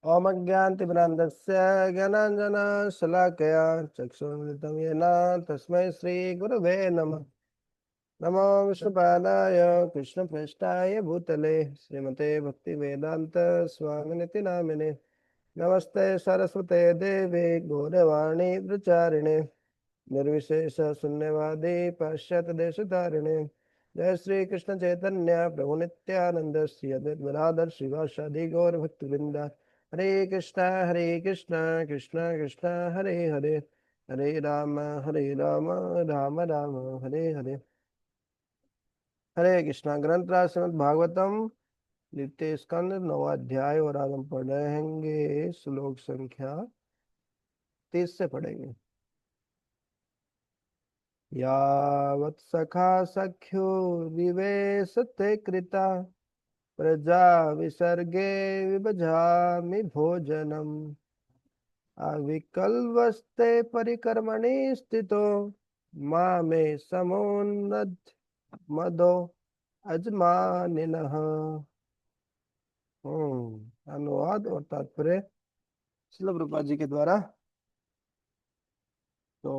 ओम अज्ञानतिमिरान्धस्य ज्ञानाञ्जनशलाकया चक्षुरुन्मिलितं येन तस्मै श्रीगुरवे नमः। नमो विष्णुपादाय कृष्णप्रेष्ठाय भूतले श्रीमते भक्तिवेदान्त स्वामिनिति नामिने। नमस्ते सरस्वते देवे गौरवाणी प्रचारिणे निर्विशेष शून्यवादी पाश्चात्य देशधारिणे। जय श्री कृष्ण चैतन्य प्रभु नित्यानंद श्री अद्वैत गदाधर श्रीवासादि गौर भक्तवृंद। हरे कृष्ण कृष्ण कृष्ण हरे हरे, हरे राम राम राम हरे हरे। हरे कृष्णा। ग्रंथ राज श्रीमद् भागवतम द्वितीय स्कंद नवा अध्याय, और आज हम पढ़ रहेंगे श्लोक संख्या 30 से पढ़ेंगे। यावत् सखा सख्यो विवेशते कृता प्रजा विसर्गे विभजामि भोजनम् अविकल्वस्ते परिकर्मणि स्थितो मामे समोन्नत मदो अजमानिनः। अनुवाद और तात्पर्य श्रील प्रभुपाद जी के द्वारा। तो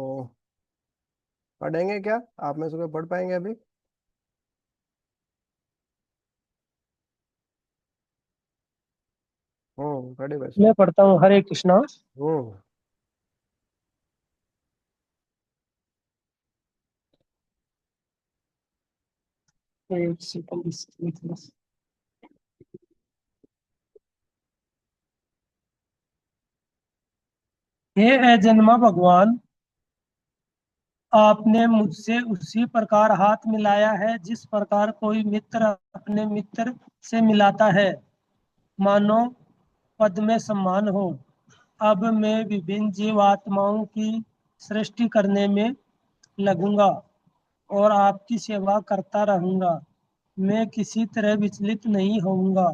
पढ़ेंगे क्या? आप में से कोई पढ़ पाएंगे अभी? पढ़े वैसे। मैं पढ़ता हूँ। हरे कृष्णा। हम्म एक सेकंड। हे अजन्मा भगवान, आपने मुझसे उसी प्रकार हाथ मिलाया है जिस प्रकार कोई मित्र अपने मित्र से मिलाता है, मानो पद में सम्मान हो। अब मैं विभिन्न जीवात्माओं की सृष्टि करने में लगूंगा और आपकी सेवा करता रहूंगा। मैं किसी तरह विचलित नहीं होऊंगा,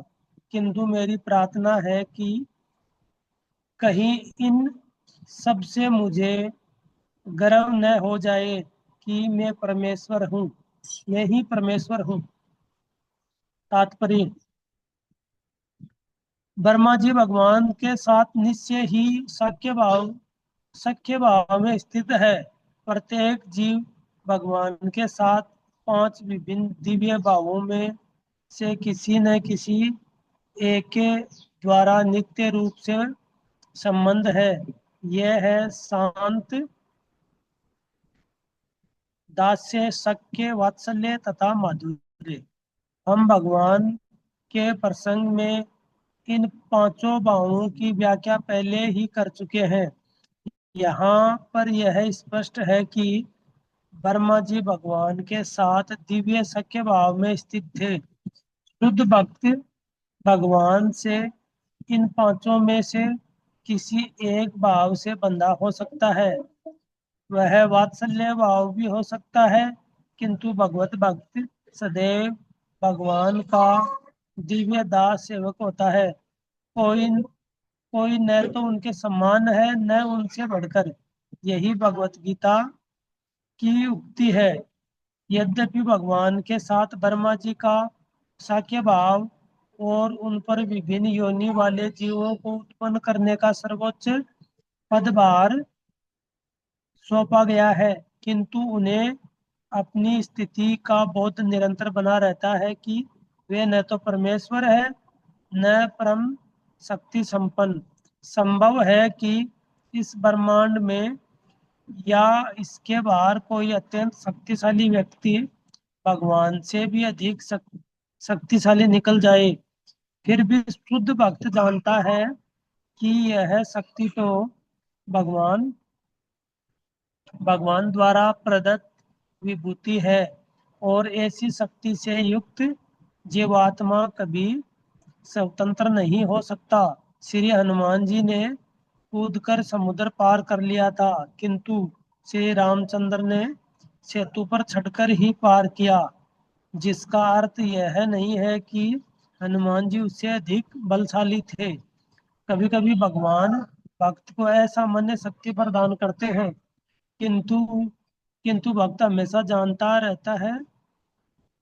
किंतु मेरी प्रार्थना है कि कहीं इन सब से मुझे गर्व न हो जाए कि मैं ही परमेश्वर हूँ। तात्पर्य: ब्रह्मा जी भगवान के साथ निश्चय ही सख्य भाव में स्थित है। प्रत्येक जीव भगवान के साथ 5 विभिन्न दिव्य भावों में से किसी न किसी एक के द्वारा नित्य रूप से संबंध है। यह है शांत, दास्य, सख्य, वात्सल्य तथा माधुर्य। हम भगवान के प्रसंग में इन 5 भावों की व्याख्या पहले ही कर चुके हैं। यहाँ पर यह स्पष्ट है कि ब्रह्मा जी भगवान के साथ दिव्य सख्य भाव में स्थित थे। शुद्ध भक्त भगवान से इन 5 में से किसी एक भाव से बंधा हो सकता है। वह वात्सल्य भाव भी हो सकता है, किंतु भगवत भक्त सदैव भगवान का दिव्य दास सेवक होता है। कोई कोई न तो उनके समान है, न उनसे बढ़कर। यही भगवत गीता की उक्ति है। यद्यपि भगवान के साथ ब्रह्मा जी का साक्य भाव और उन पर विभिन्न योनि वाले जीवों को उत्पन्न करने का सर्वोच्च पदभार सौंपा गया है, किंतु उन्हें अपनी स्थिति का बोध निरंतर बना रहता है कि वे न तो परमेश्वर है, न परम शक्ति संपन्न। संभव है कि इस ब्रह्मांड में या इसके बाहर कोई अत्यंत शक्तिशाली व्यक्ति भगवान से भी अधिक शक्तिशाली निकल जाए। फिर भी शुद्ध भक्त जानता है कि यह शक्ति तो भगवान भगवान द्वारा प्रदत्त विभूति है, और ऐसी शक्ति से युक्त जीवात्मा कभी स्वतंत्र नहीं हो सकता। श्री हनुमान जी ने कूदकर समुद्र पार कर लिया था, किंतु श्री रामचंद्र ने सेतु पर चढ़कर ही पार किया, जिसका अर्थ यह नहीं है कि हनुमान जी उससे अधिक बलशाली थे। कभी कभी भगवान भक्त को असामान्य शक्ति प्रदान करते हैं, किंतु किंतु भक्त हमेशा जानता रहता है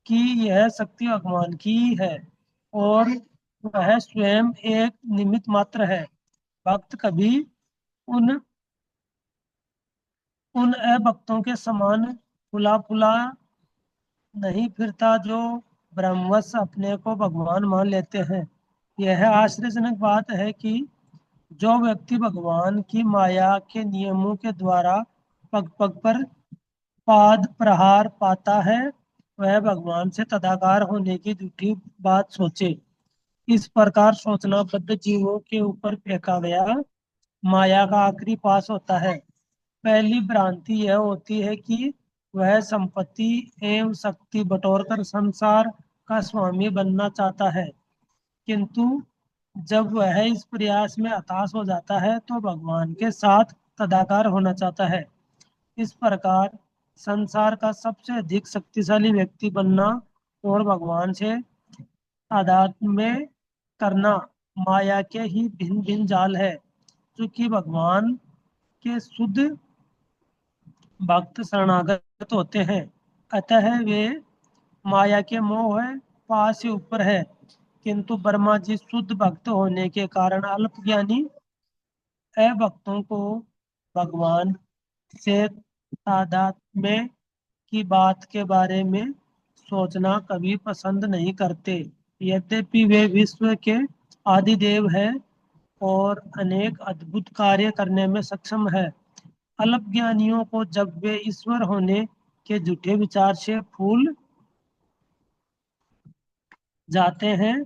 कि यह शक्ति भगवान की ही है, और वह स्वयं एक निमित्त मात्र है। भक्त कभी उन उन अभक्तों के समान फुला फुला नहीं फिरता जो ब्रह्मवश अपने को भगवान मान लेते हैं। यह आश्चर्यजनक बात है कि जो व्यक्ति भगवान की माया के नियमों के द्वारा पग पग पर पाद प्रहार पाता है, वह भगवान से तदाकार होने की झूठी बात सोचे। इस प्रकार सोचना बद्ध जीवों के ऊपर फेंका गया माया का आखिरी पास होता है। पहली भ्रांति यह होती है कि वह संपत्ति एवं शक्ति बटोरकर संसार का स्वामी बनना चाहता है, किंतु जब वह इस प्रयास में हताश हो जाता है तो भगवान के साथ तदाकार होना चाहता है। इस प्रकार संसार का सबसे अधिक शक्तिशाली व्यक्ति बनना और भगवान से तादात्म्य में करना माया के ही भिन्न भिन्न जाल है। चूंकि भगवान के शुद्ध भक्त शरणागत होते हैं, अतः वे माया के मोह पास से ऊपर है। किंतु ब्रह्मा जी शुद्ध भक्त होने के कारण अल्पज्ञानी अभक्तों को भगवान से तादात्म्य की बात के बारे में सोचना कभी पसंद नहीं करते। यद्यपि वे विश्व के आदिदेव हैं और अनेक अद्भुत कार्य करने में सक्षम है, अल्पज्ञानियों को जब वे ईश्वर होने के झूठे विचार से फूल जाते हैं,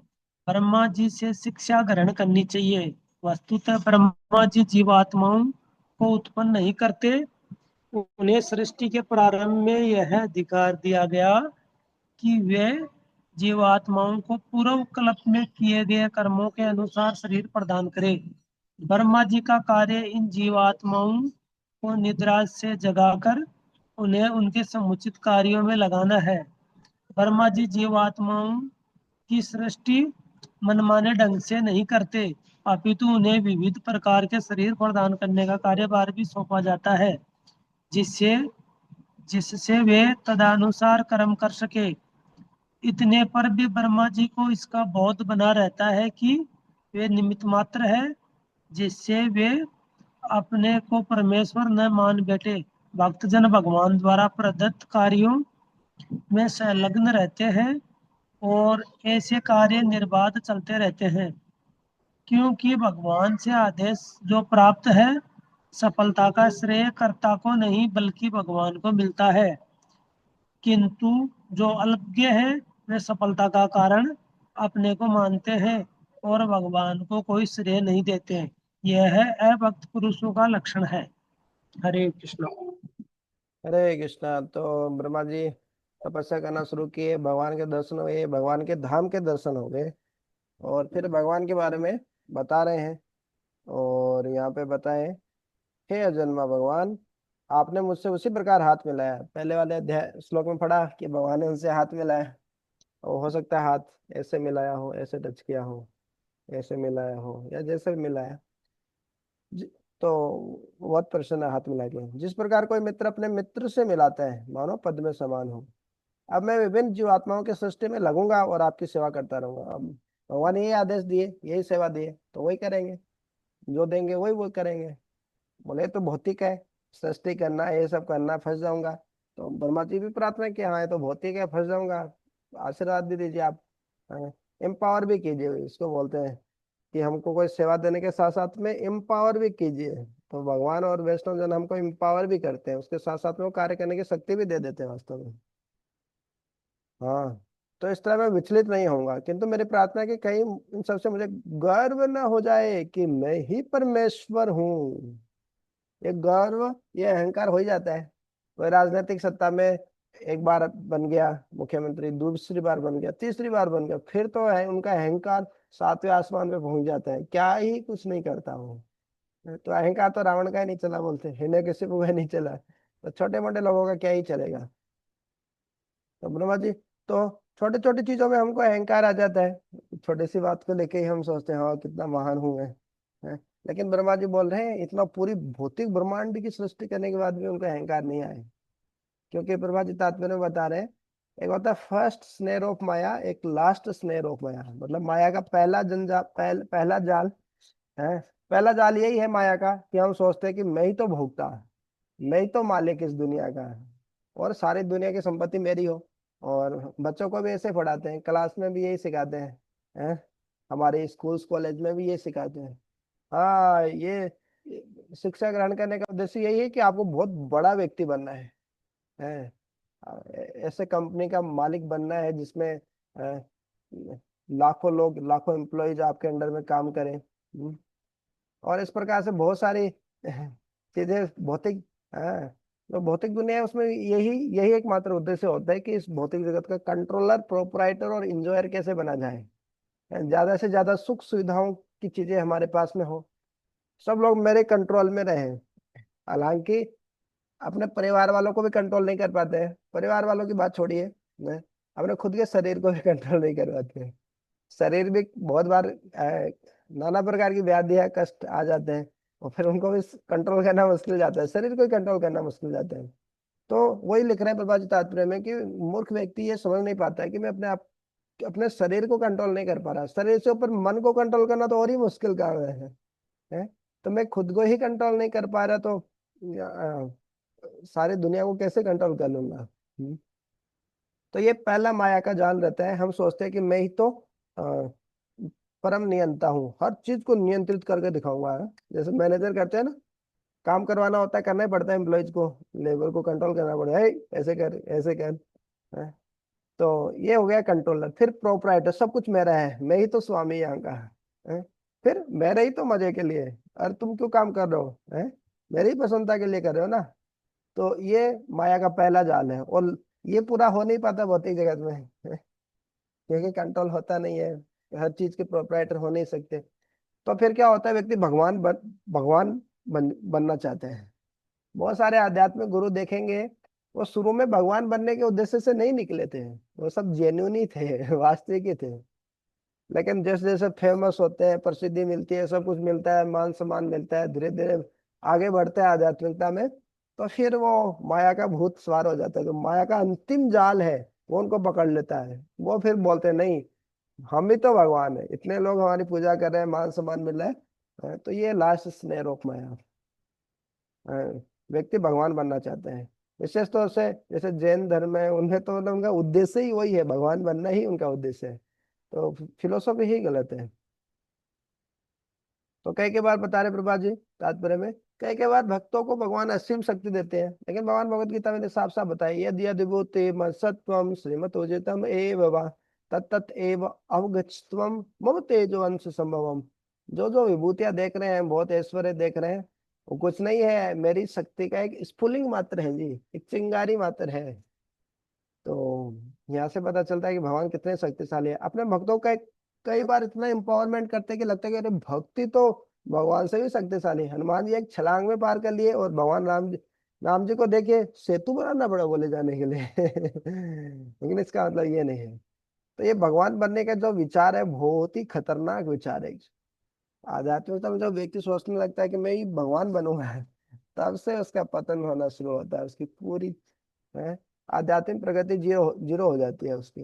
ब्रह्मा जी से शिक्षा ग्रहण करनी चाहिए। वस्तुतः ब्रह्मा जी जीवात्माओं को उत्पन्न नहीं करते। उन्हें सृष्टि के प्रारंभ में यह अधिकार दिया गया कि वे जीवात्माओं को पूर्व कल्प में किए गए कर्मों के अनुसार शरीर प्रदान करें। ब्रह्मा जी का कार्य इन जीवात्माओं को निद्रा से जगाकर उन्हें उनके समुचित कार्यों में लगाना है। ब्रह्मा जी जीवात्माओं की सृष्टि मनमाने ढंग से नहीं करते, अपितु उन्हें विविध प्रकार के शरीर प्रदान करने का कार्यभार भी सौंपा जाता है, जिससे जिससे वे तदनुसार कर्म कर सके। इतने पर भी ब्रह्मा जी को इसका बोध बना रहता है कि वे निमित्त मात्र है, जिससे वे अपने को परमेश्वर न मान बैठे। भक्तजन भगवान द्वारा प्रदत्त कार्यों में संलग्न रहते हैं और ऐसे कार्य निर्बाध चलते रहते हैं, क्योंकि भगवान से आदेश जो प्राप्त है, सफलता का श्रेय कर्ता को नहीं बल्कि भगवान को मिलता है। किंतु जो अल्पज्ञ है, वे सफलता का कारण अपने को मानते हैं और भगवान को कोई श्रेय नहीं देते। यह है अभक्त पुरुषों का लक्षण है। हरे कृष्ण। हरे कृष्णा। तो ब्रह्मा जी तपस्या करना शुरू किए, भगवान के दर्शन हुए, भगवान के धाम के दर्शन हो गए, और फिर भगवान के बारे में बता रहे हैं। और यहाँ पे बताएं, हे अजन्मा भगवान, आपने मुझसे उसी प्रकार हाथ मिलाया। पहले वाले अध्याय श्लोक में पढ़ा कि भगवान ने उनसे हाथ मिलाया, और हो सकता है हाथ ऐसे मिलाया हो, ऐसे टच किया हो, ऐसे मिलाया हो, या जैसे भी मिलाया। जि- तो बहुत प्रसन्न हाथ मिला के, जिस प्रकार कोई मित्र अपने मित्र से मिलाता है, मानो पद में समान हो। अब मैं विभिन्न जीवात्माओं के सृष्टि में लगूंगा और आपकी सेवा करता रहूंगा। अब भगवान यही आदेश दिए, यही सेवा दिए, तो वही करेंगे, जो देंगे वही वो करेंगे। बोले तो भौतिक है, सृष्टि करना, ये सब करना, फंस जाऊंगा। तो ब्रह्मा जी भी प्रार्थना की, हाँ ये तो भौतिक है, फंस जाऊंगा, आशीर्वाद भी दीजिए आप, एम्पावर भी कीजिए, इसको बोलते हैं कि हमको कोई सेवा देने के साथ साथ में एम्पावर भी कीजिए। तो भगवान और वैष्णव जन हमको एम्पावर भी करते हैं, उसके साथ साथ में वो कार्य करने की शक्ति भी दे देते हैं वास्तव में। हाँ, तो इस तरह मैं विचलित नहीं होऊंगा, किंतु मेरी प्रार्थना है कि कहीं इन सबसे मुझे गर्व न हो जाए कि मैं ही परमेश्वर हूँ। ये गर्व, ये अहंकार हो ही जाता है। कोई राजनीतिक सत्ता में एक बार बन गया मुख्यमंत्री, दूसरी बार बन गया, तीसरी बार बन गया, फिर तो है उनका अहंकार सातवें आसमान पे पहुंच जाता है, क्या ही कुछ नहीं करता वो। तो अहंकार तो रावण का ही नहीं चला, बोलते हिरण्यकशिपु का नहीं चला, तो छोटे मोटे लोगों का क्या ही चलेगा। तो ब्रह्मा जी, तो छोटी छोटी चीजों में हमको अहंकार आ जाता है, छोटी सी बात को लेके ही हम सोचते हैं हाँ कितना महान हूं मैं, हैं? लेकिन ब्रह्मा जी बोल रहे हैं इतना पूरी भौतिक ब्रह्मांड की सृष्टि करने के बाद भी उनको अहंकार नहीं आए। क्योंकि ब्रह्मा जी तात्पर्य में बता रहे हैं, एक होता है फर्स्ट स्नेर ऑफ माया, एक लास्ट स्नेर ऑफ माया। मतलब माया का पहला पहला जाल है। पहला जाल यही है माया का कि हम सोचते हैं कि मैं ही तो भोगता, मैं ही तो मालिक इस दुनिया का है, और सारी दुनिया की संपत्ति मेरी हो। और बच्चों को भी ऐसे पढ़ाते हैं, क्लास में भी यही सिखाते हैं? हमारे स्कूल्स कॉलेज में भी ये सिखाते हैं। हाँ, ये शिक्षा ग्रहण करने का उद्देश्य यही है कि आपको बहुत बड़ा व्यक्ति बनना है? ऐसे कंपनी का मालिक बनना है जिसमें लाखों लोग, लाखों एम्प्लॉयज आपके अंडर में काम करें। और इस प्रकार से बहुत सारी चीजें भौतिक, हाँ, तो भौतिक दुनिया है उसमें यही यही एकमात्र उद्देश्य होता है कि इस भौतिक जगत का कंट्रोलर, प्रोपराइटर और इंजॉयर कैसे बना जाए। ज्यादा से ज्यादा सुख सुविधाओं की चीजें हमारे पास में हो, सब लोग मेरे कंट्रोल में रहे। हालांकि अपने परिवार वालों को भी कंट्रोल नहीं कर पाते हैं, परिवार वालों की बात छोड़िए, अपने खुद के शरीर को भी कंट्रोल नहीं कर पाते हैं। शरीर भी बहुत बार नाना प्रकार की व्याधियां, कष्ट आ जाते हैं, और फिर उनको भी कंट्रोल करना मुश्किल जाता है, शरीर को ही कंट्रोल करना मुश्किल जाता है। तो वही लिख रहे हैं प्रभा जी तात्पर्य में कि मूर्ख व्यक्ति ये समझ नहीं पाता है कि मैं अपने शरीर को कंट्रोल नहीं कर पा रहा, शरीर से ऊपर मन को कंट्रोल करना तो और ही मुश्किल काम है? तो मैं खुद को ही कंट्रोल नहीं कर पा रहा, तो सारी दुनिया को कैसे कंट्रोल कर लूंगा? तो ये पहला माया का जाल रहता है। हम सोचते हैं कि मैं ही तो अ, परम नियंता हूँ, हर चीज को नियंत्रित करके दिखाऊंगा, है? जैसे मैनेजर करते हैं ना, काम करवाना होता है, करना ही पड़ता है एम्प्लॉयज को, लेबर को कंट्रोल करना पड़ता है, ऐसे कर ऐसे कर, है? तो ये हो गया कंट्रोलर। फिर प्रोपराइटर, सब कुछ मेरा है, मैं ही तो स्वामी यहाँ का है? फिर मेरे ही तो मजे के लिए, और तुम क्यों काम कर रहे हो, है? मेरी ही प्रसन्नता के लिए कर रहे हो ना। तो ये माया का पहला जाल है, और ये पूरा हो नहीं पाता भौतिक जगत में, है? क्योंकि कंट्रोल होता नहीं है, हर चीज के प्रोपराइटर हो नहीं सकते। तो फिर क्या होता है, व्यक्ति भगवान बनना चाहते हैं। बहुत सारे आध्यात्मिक गुरु देखेंगे, वो शुरू में भगवान बनने के उद्देश्य से नहीं निकले थे, वो सब जेन्युइन ही थे, वास्तविक ही थे। लेकिन जैसे जैसे फेमस होते हैं, प्रसिद्धि मिलती है, सब कुछ मिलता है, मान सम्मान मिलता है, धीरे धीरे आगे बढ़ते हैं आध्यात्मिकता में, तो फिर वो माया का भूत सवार हो जाता है, जो माया का अंतिम जाल है वो उनको पकड़ लेता है। वो फिर बोलते हैं नहीं, हम ही तो भगवान है, इतने लोग हमारी पूजा कर रहे हैं, मान सम्मान मिल रहा है। तो ये लास्ट स्नेर ऑफ माया। अ, व्यक्ति भगवान बनना चाहते हैं। विशेष तौर से जैसे जैन धर्म है, उनमें तो मतलब उनका उद्देश्य ही वही है, भगवान बनना ही उनका उद्देश्य है। तो फिलोसॉफी ही गलत है। तो कई के बार बता रहे प्रभा जी तात्पर्य में, कई के बार भक्तों को भगवान असीम शक्ति देते हैं, लेकिन भगवान भगवत गीता में साफ साफ बताइए, यद यद विभूति सत्वम श्रीमतोजितम एव वा तत्त एव अवगच्छत्वम मम तेजो अंश संभवम। जो जो विभूतियां देख रहे हैं, बहुत ऐश्वर्य देख रहे हैं, वो कुछ नहीं है, मेरी शक्ति का एक स्फुलिंग मात्र है जी, एक चिंगारी मात्र है। तो यहाँ से पता चलता है कि भगवान कितने शक्तिशाली है। अपने भक्तों का कई बार इतना एम्पावरमेंट करते हैं कि लगता है कि अरे भक्ति तो भगवान से भी शक्तिशाली है। हनुमान जी एक छलांग में पार कर लिए, और भगवान राम जी को देखिए सेतु बनाना पड़ा बोले जाने के लिए। लेकिन इसका मतलब ये नहीं है। तो ये भगवान बनने का जो विचार है, बहुत ही खतरनाक विचार है। आध्यात्मिकता में जब व्यक्ति सोचने लगता है कि मैं ही भगवान बनूंगा, तब से उसका पतन होना शुरू होता है, उसकी पूरी, है, आध्यात्मिक प्रगति जीरो जीरो हो जाती है उसकी।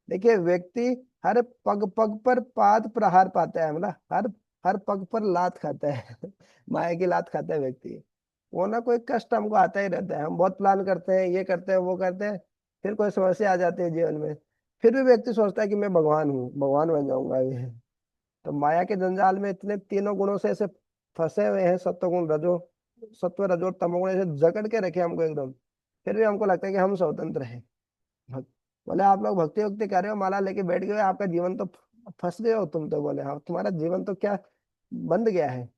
देखिए, व्यक्ति हर पग पग पर पाद प्रहार पाता है, मतलब हर हर पग पर लात खाता है। माया की लात खाता है व्यक्ति। वो ना कोई कष्ट हमको आता ही रहता है, हम बहुत प्लान करते हैं, ये करते हैं, वो करते हैं, फिर कोई समस्या आ जाती है जीवन में, फिर भी व्यक्ति सोचता है कि मैं भगवान हूँ, भगवान बन जाऊंगा ये। तो माया के जंजाल में इतने तीनों गुणों से ऐसे फंसे हुए हैं, सत्व रजो और तमोगुण ऐसे जकड़ के रखे हमको एकदम, फिर भी हमको लगता है कि हम स्वतंत्र हैं। बोले आप लोग भक्ति वक्ति कर रहे हो, माला लेके बैठ गए, आपका जीवन तो फंस गए हो तुम तो। बोले हाँ, तुम्हारा जीवन तो क्या बंद गया है?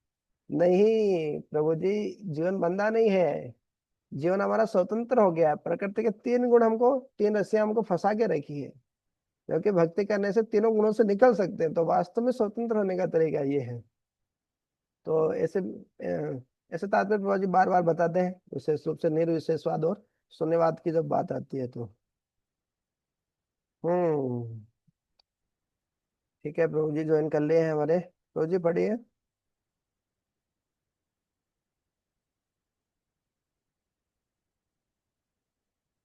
नहीं प्रभु जी, जीवन बंधा नहीं है, जीवन हमारा स्वतंत्र हो गया है। प्रकृति के तीन गुण हमको, तीन रस्सियां हमको फंसा के रखी है, क्योंकि भक्ति करने से तीनों गुणों से निकल सकते हैं। तो वास्तव में स्वतंत्र होने का तरीका ये है। तो ऐसे तात्पर्य प्रभु जी बार बार बताते हैं, विशेष रूप से निर्विशेषवाद और शून्यवाद की जब बात आती है तो। हम्म। ठीक है, प्रभु जी ज्वाइन कर लिए हैं हमारे। प्रभु जी पढ़िए।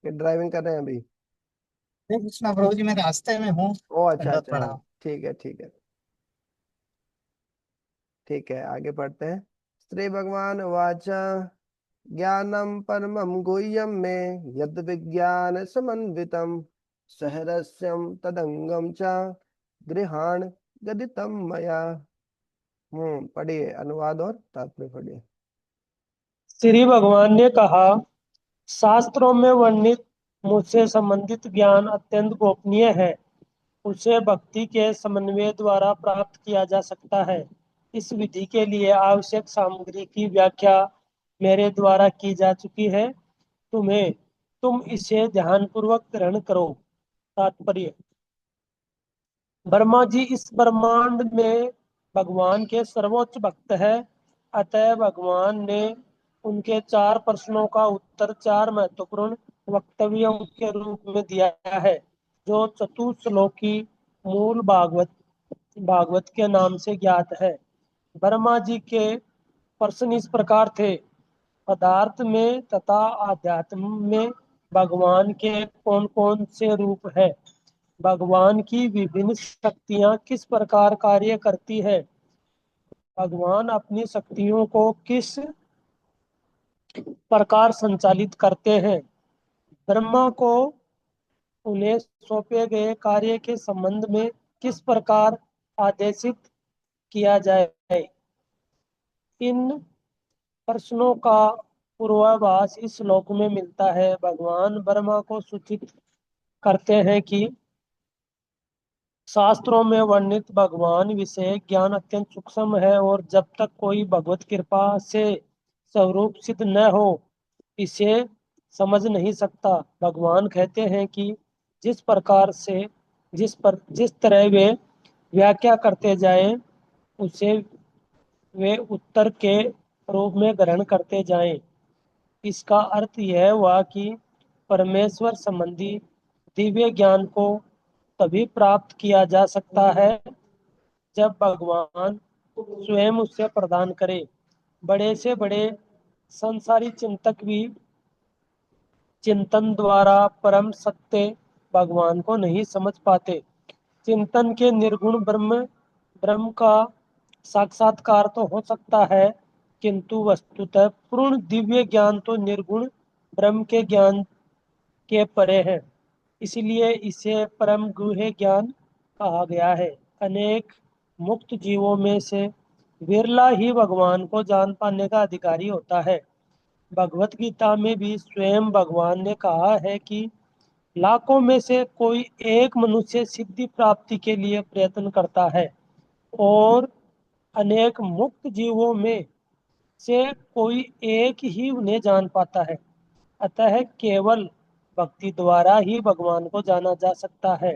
कि ड्राइविंग कर रहे हैं अभी? हरे कृष्णा प्रभु जी, मैं रास्ते में हूँ। ओ अच्छा दंडवत अच्छा। प्रणाम। ठीक है ठीक है। ठीक है आगे पढ़ते हैं। श्री भगवान वाचा ज्ञानम परमं गुह्यं मे यद विज्ञान समन्वितम सहरस्यम तदंगम च गृहाण गदितम मया। पढ़िए अनुवाद और तात्पर्य पढ़िए। श्री भगवान ने कहा, शास्त्रों में वर्णित मुझसे संबंधित ज्ञान अत्यंत गोपनीय है। उसे भक्ति के समन्वय द्वारा प्राप्त किया जा सकता है। इस विधि के लिए आवश्यक सामग्री की व्याख्या मेरे द्वारा की जा चुकी है। तुम इसे ध्यानपूर्वक ग्रहण करो। तात्पर्य। ब्रह्मा जी इस ब्रह्मांड में भगवान के सर्वोच्च भक्त है। अतः भगवान ने उनके चार प्रश्नों का उत्तर चार महत्वपूर्ण वक्तव्यों के रूप में दिया है, जो चतुश्लोकी मूल भागवत भागवत के नाम से ज्ञात है। ब्रह्मा जी के प्रश्न इस प्रकार थे। पदार्थ में तथा आध्यात्म में भगवान के कौन कौन से रूप है? भगवान की विभिन्न शक्तियां किस प्रकार कार्य करती है? भगवान अपनी शक्तियों को किस प्रकार संचालित करते हैं? ब्रह्मा को उन्हें सौंपे गए कार्य के संबंध में किस प्रकार आदेशित किया जाए? इन प्रश्नों का पूर्वाभास इस श्लोक में मिलता है। भगवान ब्रह्मा को सूचित करते हैं कि शास्त्रों में वर्णित भगवान विषय ज्ञान अत्यंत सूक्ष्म है और जब तक कोई भगवत कृपा से स्वरूप सिद्ध न हो, इसे समझ नहीं सकता। भगवान कहते हैं कि जिस प्रकार से जिस तरह वे व्याख्या करते जाएं, उसे वे उत्तर के रूप में ग्रहण करते जाएं। इसका अर्थ यह हुआ कि परमेश्वर संबंधी दिव्य ज्ञान को तभी प्राप्त किया जा सकता है जब भगवान स्वयं उससे प्रदान करे। बड़े से बड़े संसारी चिंतक भी चिंतन द्वारा परम सत्य भगवान को नहीं समझ पाते। चिंतन के निर्गुण ब्रह्म ब्रह्म का साक्षात्कार तो हो सकता है, किंतु वस्तुतः पूर्ण दिव्य ज्ञान तो निर्गुण ब्रह्म के ज्ञान के परे है। इसलिए इसे परम गुह्य ज्ञान कहा गया है। अनेक मुक्त जीवों में से विरला ही भगवान को जान पाने का अधिकारी होता है। भगवत गीता में भी स्वयं भगवान ने कहा है कि लाखों में से कोई एक मनुष्य सिद्धि प्राप्ति के लिए प्रयत्न करता है और अनेक मुक्त जीवों में से कोई एक ही उन्हें जान पाता है। अतः केवल भक्ति द्वारा ही भगवान को जाना जा सकता है।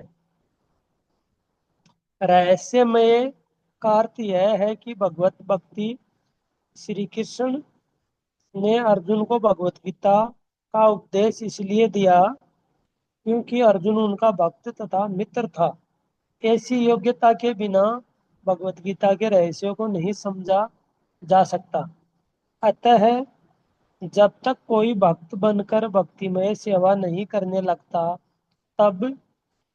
रहस्यमय का अर्थ यह है कि भगवत भक्ति श्री कृष्ण ने अर्जुन को भगवत गीता का उपदेश इसलिए दिया क्योंकि अर्जुन उनका भक्त तथा मित्र था। ऐसी योग्यता के बिना भगवत गीता के रहस्यों को नहीं समझा जा सकता। अतः जब तक कोई भक्त बनकर भक्तिमय सेवा नहीं करने लगता, तब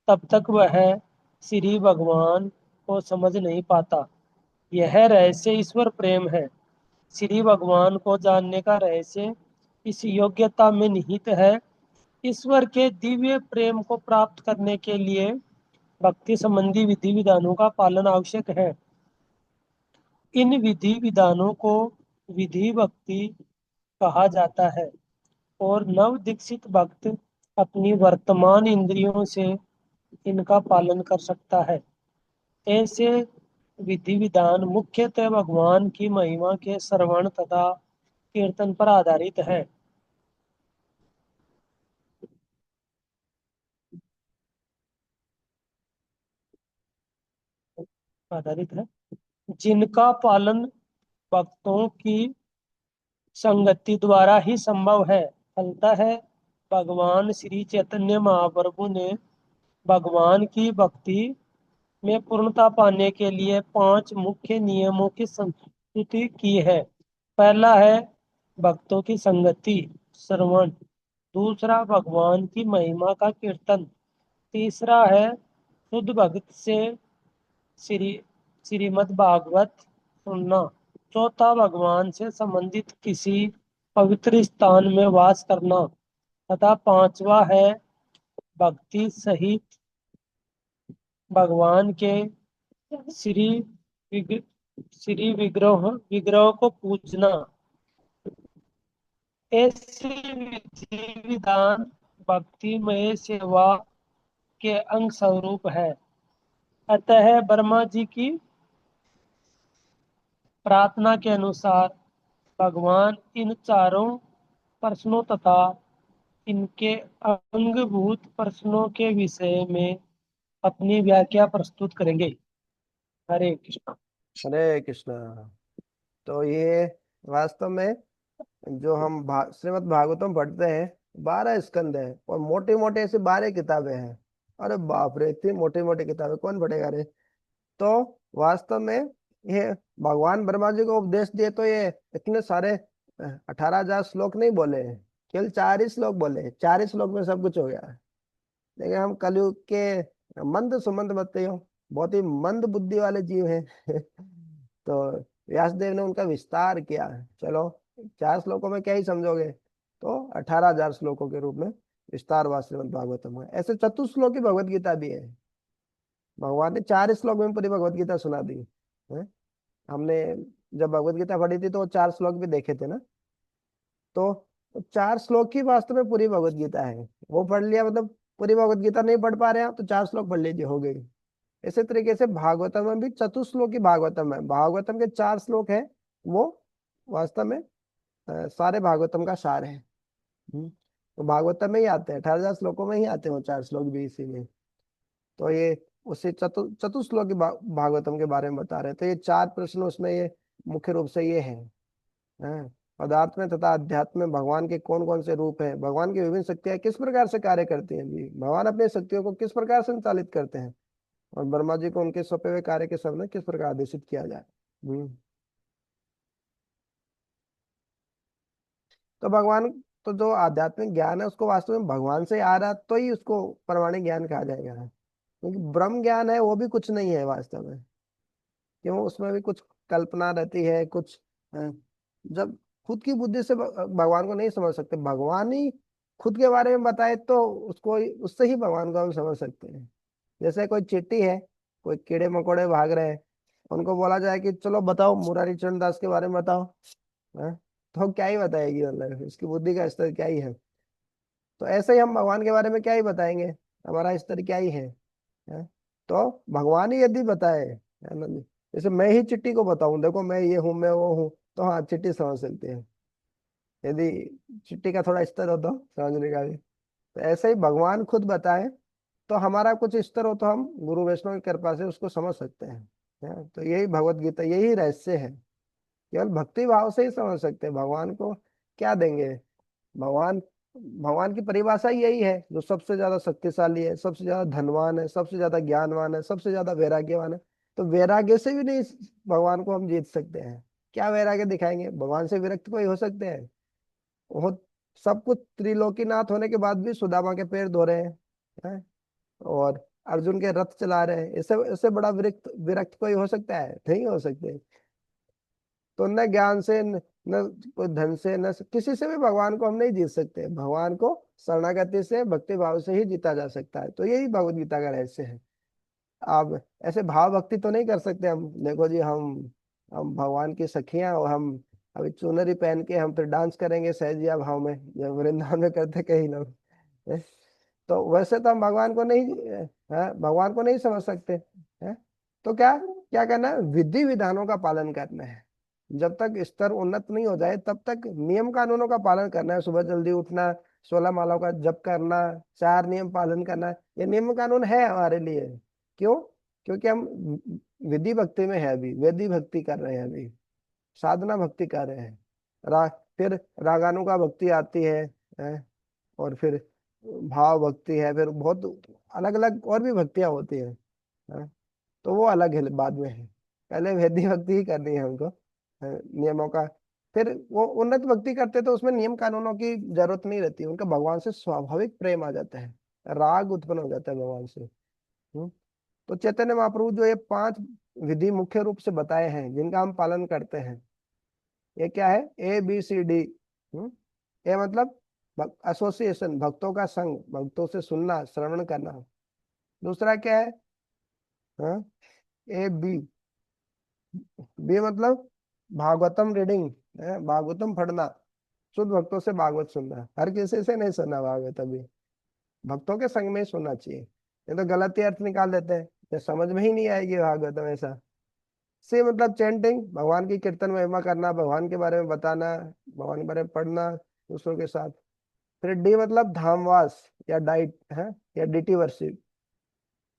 तब तक वह श्री भगवान को समझ नहीं पाता। यह रहस्य ईश्वर प्रेम है। श्री भगवान को जानने का रहस्य इस योग्यता में निहित है। ईश्वर के दिव्य प्रेम को प्राप्त करने के लिए भक्ति संबंधी विधि विधानों का पालन आवश्यक है। इन विधि विधानों को विधि भक्ति कहा जाता है और नव दीक्षित भक्त अपनी वर्तमान इंद्रियों से इनका पालन कर सकता है। ऐसे विधि विधान मुख्यतः भगवान की महिमा के श्रवण तथा कीर्तन पर आधारित है, जिनका पालन भक्तों की संगति द्वारा ही संभव है। फलतः भगवान श्री चैतन्य महाप्रभु ने भगवान की भक्ति में पूर्णता पाने के लिए पांच मुख्य नियमों की संस्तुति की है। पहला है भक्तों की संगति श्रवण। दूसरा भगवान की महिमा का कीर्तन। तीसरा है शुद्ध भक्त से श्री श्रीमद् भागवत सुनना। चौथा भगवान से संबंधित किसी पवित्र स्थान में वास करना। तथा पांचवा है भक्ति सहित भगवान के श्री विग, श्री विग्रह को पूजना। ऐसे विधि विधान भक्तिमय सेवा के अंग स्वरूप है। अतः ब्रह्मा जी की प्रार्थना के अनुसार भगवान इन चारों प्रश्नों तथा इनके अंगभूत प्रश्नों के विषय में अपनी व्याख्या प्रस्तुत करेंगे। हरे कृष्ण। हरे कृष्णा। तो ये वास्तव में जो हम श्रीमद् भागवतम पढ़ते हैं 12 स्कंद है और मोटी मोटी ऐसी 12 किताबें हैं। अरे बाप रे, इतनी मोटी मोटी किताबें कौन पढ़ेगा रे। तो वास्तव में ये भगवान ब्रह्मा जी को उपदेश दिए तो ये इतने सारे 18,000 श्लोक नहीं बोले हैं, केवल 4 ही श्लोक बोले हैं। 4 ही श्लोक में सब कुछ हो गया है। लेकिन हम कलयुग के मंद सुमंद बत्ते हो, बहुत ही मंद बुद्धि वाले जीव हैं तो व्यासदेव ने उनका विस्तार किया है। चलो 4 श्लोकों में क्या ही समझोगे, तो 18,000 श्लोकों के रूप में विस्तार हुआ श्रीमद् भागवतम है। ऐसे चतुश्लोकी भगवत गीता भी है। भगवान ने 4 श्लोक में पूरी भगवत गीता सुना दी है। हमने जब भगवत गीता पढ़ी थी तो वो 4 श्लोक भी देखे थे ना। तो 4 श्लोक ही वास्तव में पूरी भगवत गीता है। वो पढ़ लिया मतलब पूरी भगवत गीता नहीं पढ़ पा रहे हैं तो 4 श्लोक पढ़ लीजिए, हो गई। इसी तरीके से भागवतम में भी चतुश्लोकी भागवतम है। भागवतम के 4 श्लोक है, वो वास्तव में सारे भागवतम का सार है। तो भागवतम में ही आते हैं, 18,000 श्लोकों में ही आते हैं वो 4 श्लोक भी इसी में। तो ये उसी चतुश्लोकी भागवतम के बारे में बता रहे हैं। तो ये 4 प्रश्न उसमें ये मुख्य रूप से ये है। पदार्थ में तथा अध्यात्म में भगवान के कौन कौन से रूप हैं, भगवान की विभिन्न शक्तियां किस प्रकार से कार्य करती हैं जी, भगवान अपनी शक्तियों को किस प्रकार संचालित करते हैं, और ब्रह्मा जी को उनके सौंपे हुए कार्य के सामने किस प्रकार आदेशित किया जाए। तो भगवान, तो जो आध्यात्मिक ज्ञान है उसको वास्तव में भगवान से आ रहा तो ही उसको प्रमाणिक ज्ञान कहा जाएगा। क्योंकि ब्रह्म ज्ञान है वो भी कुछ नहीं है वास्तव में, क्यों उसमें भी कुछ कल्पना रहती है कुछ। जब खुद की बुद्धि से भगवान को नहीं समझ सकते, भगवान ही खुद के बारे में बताए तो उसको उससे ही भगवान को हम समझ सकते हैं। जैसे कोई चींटी है, कोई कीड़े मकोड़े भाग रहे हैं, उनको बोला जाए कि चलो बताओ मुरारी चरण दास के बारे में बताओ, तो क्या ही बताएगी, मतलब उसकी बुद्धि का स्तर क्या ही है। तो ऐसे ही हम भगवान के बारे में क्या ही बताएंगे, हमारा स्तर क्या ही है? तो भगवान ही यदि बताए, है ना। जैसे मैं ही चिट्टी को बताऊं देखो मैं ये हूँ मैं वो हूँ, तो हाँ चिट्टी समझ सकती है, यदि चिट्टी का थोड़ा स्तर हो तो समझने का भी। तो ऐसे ही भगवान खुद बताए तो हमारा कुछ स्तर हो तो हम गुरु वैष्णव की कृपा से उसको समझ सकते हैं। तो यही भगवत गीता, यही रहस्य है। केवल भक्ति भाव से ही समझ सकते हैं भगवान को। क्या देंगे भगवान, भगवान की परिभाषा ही यही है, जो सबसे ज्यादा शक्तिशाली है, सबसे ज्यादा धनवान है, सबसे ज्यादा ज्ञानवान है, सबसे ज्यादा वैराग्यवान है। तो वैराग्य से भी नहीं भगवान को हम जीत सकते हैं। क्या वैराग्य दिखाएंगे, भगवान से विरक्त कोई हो सकते हैं? वो सब कुछ त्रिलोकीनाथ होने के बाद भी सुदामा के पैर धो रहे हैं? और अर्जुन के रथ चला रहे हैं, इससे इससे बड़ा विरक्त विरक्त कोई हो सकता है? नहीं हो सकते। तो न ज्ञान से न कोई धन से न किसी से भी भगवान को हम नहीं जीत सकते। भगवान को शरणागति से भक्ति भाव से ही जीता जा सकता है। तो यही भगवत गीता का रहस्य है। आप ऐसे भाव भक्ति तो नहीं कर सकते हम, देखो जी हम भगवान की सखियां और हम अभी चुनरी पहन के हम फिर डांस करेंगे सहजिया भाव में, जब वृंदावन में करते कई लोग। है? तो वैसे तो हम भगवान को नहीं भगवान को नहीं समझ सकते है। तो क्या क्या करना है, विधि विधानों का पालन करना है। जब तक स्तर उन्नत नहीं हो जाए तब तक नियम कानूनों का पालन करना है। सुबह जल्दी उठना, 16 मालाओं का जप करना, 4 नियम पालन करना, ये नियम कानून है हमारे लिए। क्यों? क्योंकि हम विधि भक्ति में है, अभी वेदी भक्ति कर रहे हैं, अभी साधना भक्ति कर रहे हैं। फिर रागानुगा भक्ति आती है? और फिर भाव भक्ति है, फिर बहुत अलग अलग और भी भक्तियां होती हैं? तो वो अलग है, बाद में है। पहले वैदिक भक्ति ही करनी है हमको, नियमों का। फिर वो उन्नत भक्ति करते तो उसमें नियम कानूनों की जरूरत नहीं रहती, उनका भगवान से स्वाभाविक प्रेम आ जाता है। राग उत्पन्न हो जाता है भगवान से। तो चैतन्य महाप्रभु जो ये 5 विधि मुख्य रूप से बताए हैं जिनका हम पालन करते हैं, ये क्या है? ABCD। ए मतलब एसोसिएशन, भक्तों का संग, भक्तों से सुनना, श्रवण करना। दूसरा क्या है? हाँ, AB। बी मतलब भागवतम रीडिंग, भागवतम पढ़ना, शुद्ध भक्तों से भागवत सुनना। हर किसी से नहीं सुनना भागवत, अभी भक्तों के संग में ही सुनना चाहिए। ये तो गलत ही अर्थ निकाल देते हैं, ये समझ में ही नहीं आएगी भागवतम ऐसा। सी मतलब चैंटिंग, भगवान की कीर्तन महिमा करना, भगवान के बारे में बताना, भगवान के बारे में पढ़ना दूसरों के साथ। फिर डी मतलब धामवास या डाइट है, या डीटी वर्शिप,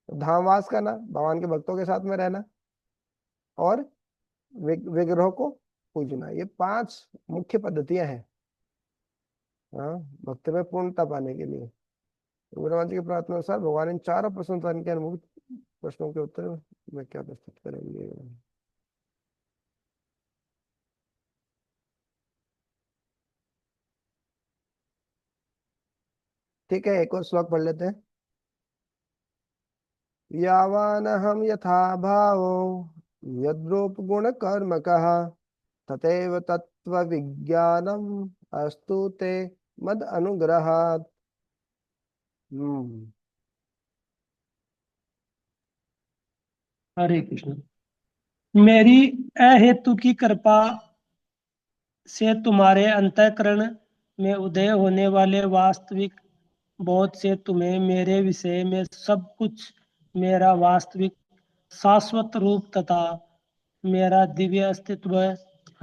धामवास करना, भगवान के भक्तों के साथ में रहना, और विग्रहों को पूजना। ये 5 मुख्य पद्धतियां हैं, हाँ, भक्ति में पूर्णता पाने के लिए। गुरुमान जी की प्रार्थना अनुसार भगवान इन चारों प्रश्नों के अनुभूत प्रश्नों के उत्तर में क्या प्रस्तुत करेंगे? ठीक है, एक और श्लोक पढ़ लेते हैं। यावान हम यथा भावो यद्रूप गुण कर्म कहा तथैव तत्व विज्ञानम अस्तु ते मद अनुग्रहात्। हम्म। हरे कृष्ण। मेरी अहेतु की कृपा से तुम्हारे अंतःकरण में उदय होने वाले वास्तविक बोध से तुम्हें मेरे विषय में सब कुछ, मेरा वास्तविक शाश्वत रूप तथा मेरा दिव्य अस्तित्व,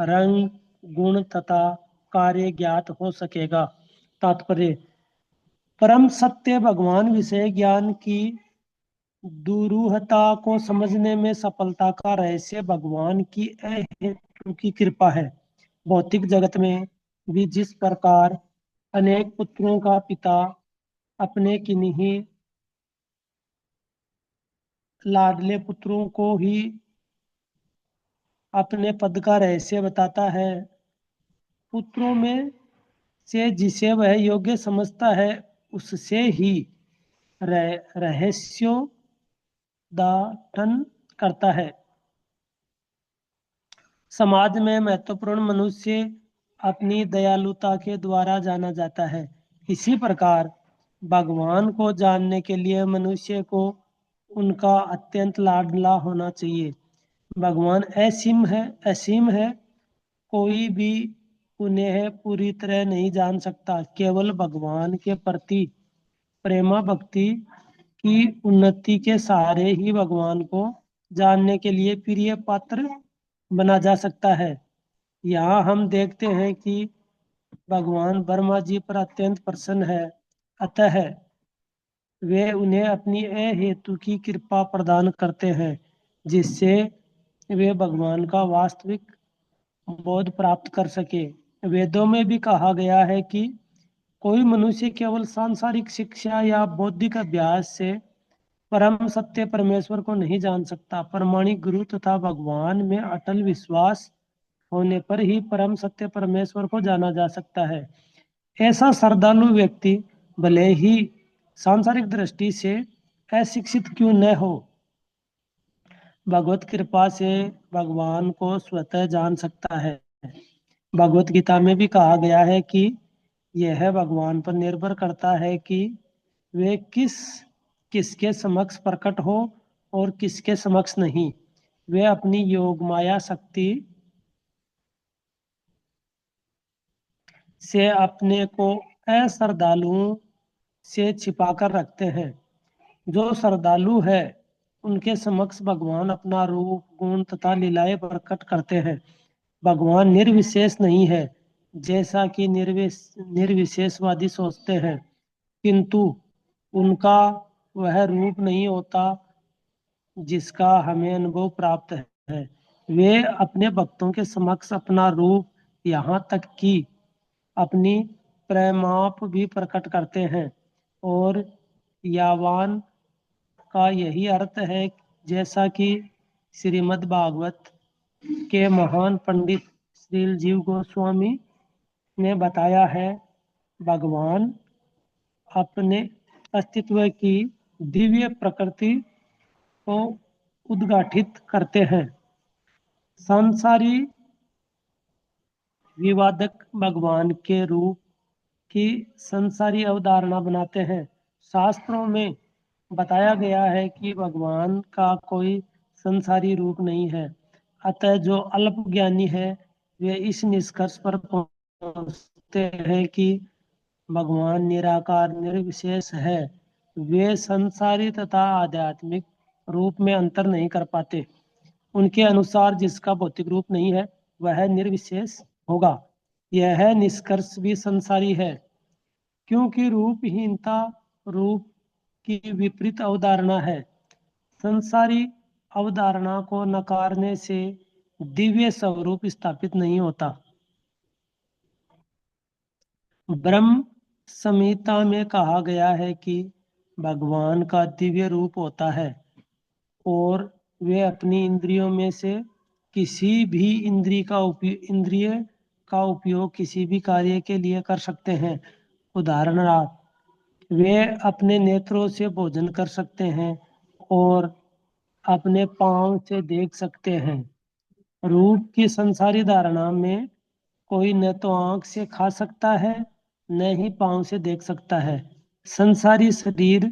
रंग, गुण तथा कार्य ज्ञात हो सकेगा। तात्पर्य: परम सत्य भगवान विषय ज्ञान की दुरूहता को समझने में सफलता का रहस्य भगवान की अहेतु की कृपा है। भौतिक जगत में भी जिस प्रकार अनेक पुत्रों का पिता अपने किन्हीं लाडले पुत्रों को ही अपने पद का रहस्य बताता है, पुत्रों में से जिसे वह योग्य समझता है उससे ही रहस्योद्घाटन करता है। समाज में महत्वपूर्ण मनुष्य अपनी दयालुता के द्वारा जाना जाता है। इसी प्रकार भगवान को जानने के लिए मनुष्य को उनका अत्यंत लाडला होना चाहिए। भगवान असीम है, कोई भी उन्हें पूरी तरह नहीं जान सकता। केवल भगवान के प्रति प्रेमा भक्ति की उन्नति के सहारे ही भगवान को जानने के लिए प्रिय पात्र बना जा सकता है। यहाँ हम देखते हैं कि भगवान ब्रह्मा जी पर अत्यंत प्रसन्न है, अतः वे उन्हें अपनी अहेतु की कृपा प्रदान करते हैं, जिससे वे भगवान का वास्तविक बोध प्राप्त कर सके। वेदों में भी कहा गया है कि कोई मनुष्य केवल सांसारिक शिक्षा या बौद्धिक अभ्यास से परम सत्य परमेश्वर को नहीं जान सकता। प्रमाणिक गुरु तथा भगवान में अटल विश्वास होने पर ही परम सत्य परमेश्वर को जाना जा सकता है। ऐसा श्रद्धालु व्यक्ति भले ही सांसारिक दृष्टि से अशिक्षित क्यों न हो, भगवत कृपा से भगवान को स्वतः जान सकता है। भगवत गीता में भी कहा गया है कि यह भगवान पर निर्भर करता है कि वे किसके समक्ष प्रकट हो और किसके समक्ष नहीं। वे अपनी योग माया शक्ति से अपने को अश्रद्धालुओं से छिपाकर रखते हैं। जो श्रद्धालु है उनके समक्ष भगवान अपना रूप, गुण तथा लीलाएं प्रकट करते हैं। भगवान निर्विशेष नहीं है जैसा कि निर्विशेषवादी सोचते हैं, किंतु उनका वह रूप नहीं होता जिसका हमें अनुभव प्राप्त है। वे अपने भक्तों के समक्ष अपना रूप, यहाँ तक कि अपनी प्रेमाप भी प्रकट करते हैं, और यावान का यही अर्थ है, जैसा कि श्रीमद् भागवत के महान पंडित श्रील जीव गोस्वामी ने बताया है। भगवान अपने अस्तित्व की दिव्य प्रकृति को उद्घाटित करते हैं। संसारी विवादक भगवान के रूप की संसारी अवधारणा बनाते हैं। शास्त्रों में बताया गया है कि भगवान का कोई संसारी रूप नहीं है। अतः जो अल्पज्ञानी है वे इस निष्कर्ष पर पहुंचते हैं कि भगवान निराकार निर्विशेष है। वे संसारी तथा आध्यात्मिक रूप में अंतर नहीं कर पाते। उनके अनुसार जिसका भौतिक रूप नहीं है वह निर्विशेष होगा। यह निष्कर्ष भी संसारी है, क्योंकि रूपहीनता रूप की विपरीत अवधारणा है। संसारी अवधारणा को नकारने से दिव्य स्वरूप स्थापित नहीं होता। ब्रह्म संहिता में कहा गया है कि भगवान का दिव्य रूप होता है और वे अपनी इंद्रियों में से किसी भी इंद्रिय का उपयोग किसी भी कार्य के लिए कर सकते हैं। उदाहरणार्थ वे अपने नेत्रों से भोजन कर सकते हैं और अपने पांव से देख सकते हैं। रूप की संसारी धारणा में कोई न तो आंख से खा सकता है न ही पांव से देख सकता है। संसारी शरीर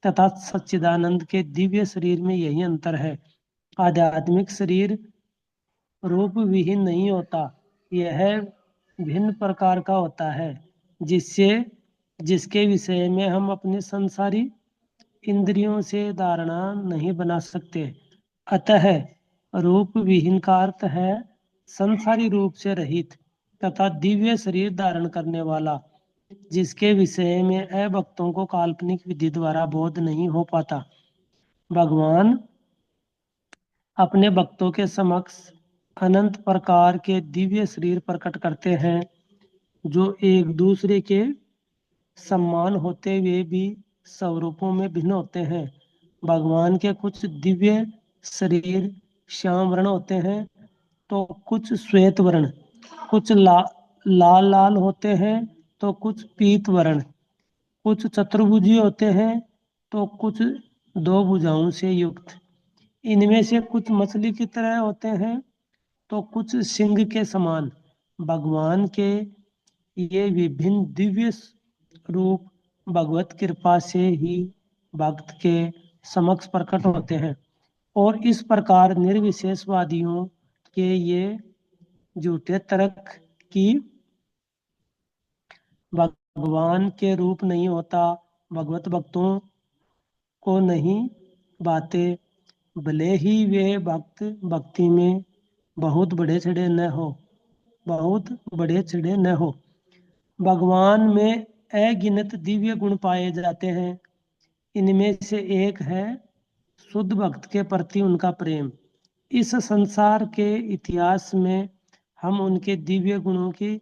तथा सच्चिदानंद के दिव्य शरीर में यही अंतर है। आध्यात्मिक शरीर रूप विहीन नहीं होता, यह भिन्न प्रकार का होता है, जिसके विषय में हम अपनी संसारी इंद्रियों से धारणा नहीं बना सकते। अतः रूप विहीन का अर्थ है संसारी रूप से रहित तथा दिव्य शरीर धारण करने वाला, जिसके विषय में अभक्तों को काल्पनिक विधि द्वारा बोध नहीं हो पाता। भगवान अपने भक्तों के समक्ष अनंत प्रकार के दिव्य शरीर प्रकट करते हैं, जो एक दूसरे के समान होते हुए भी स्वरूपों में भिन्न होते हैं। भगवान के कुछ दिव्य शरीर श्याम वर्ण होते हैं तो कुछ श्वेत वर्ण, कुछ लाल लाल होते हैं तो कुछ पीत वर्ण, कुछ चतुर्भुजी होते हैं तो कुछ दो भुजाओं से युक्त। इनमें से कुछ मछली की तरह होते हैं तो कुछ सिंह के समान। भगवान के ये विभिन्न दिव्य रूप भगवत कृपा से ही भक्त के समक्ष प्रकट होते हैं और इस प्रकार निर्विशेषवादियों के ये झूठे तर्क कि भगवान के रूप नहीं होता, भगवत भक्तों को नहीं बाते, भले ही वे भक्त भक्ति में बहुत बड़े चढ़े न हो। भगवान में अगिनत दिव्य गुण पाए जाते हैं। इनमें से एक है शुद्ध भक्त के प्रति उनका प्रेम। इस संसार के इतिहास में हम उनके दिव्य गुणों की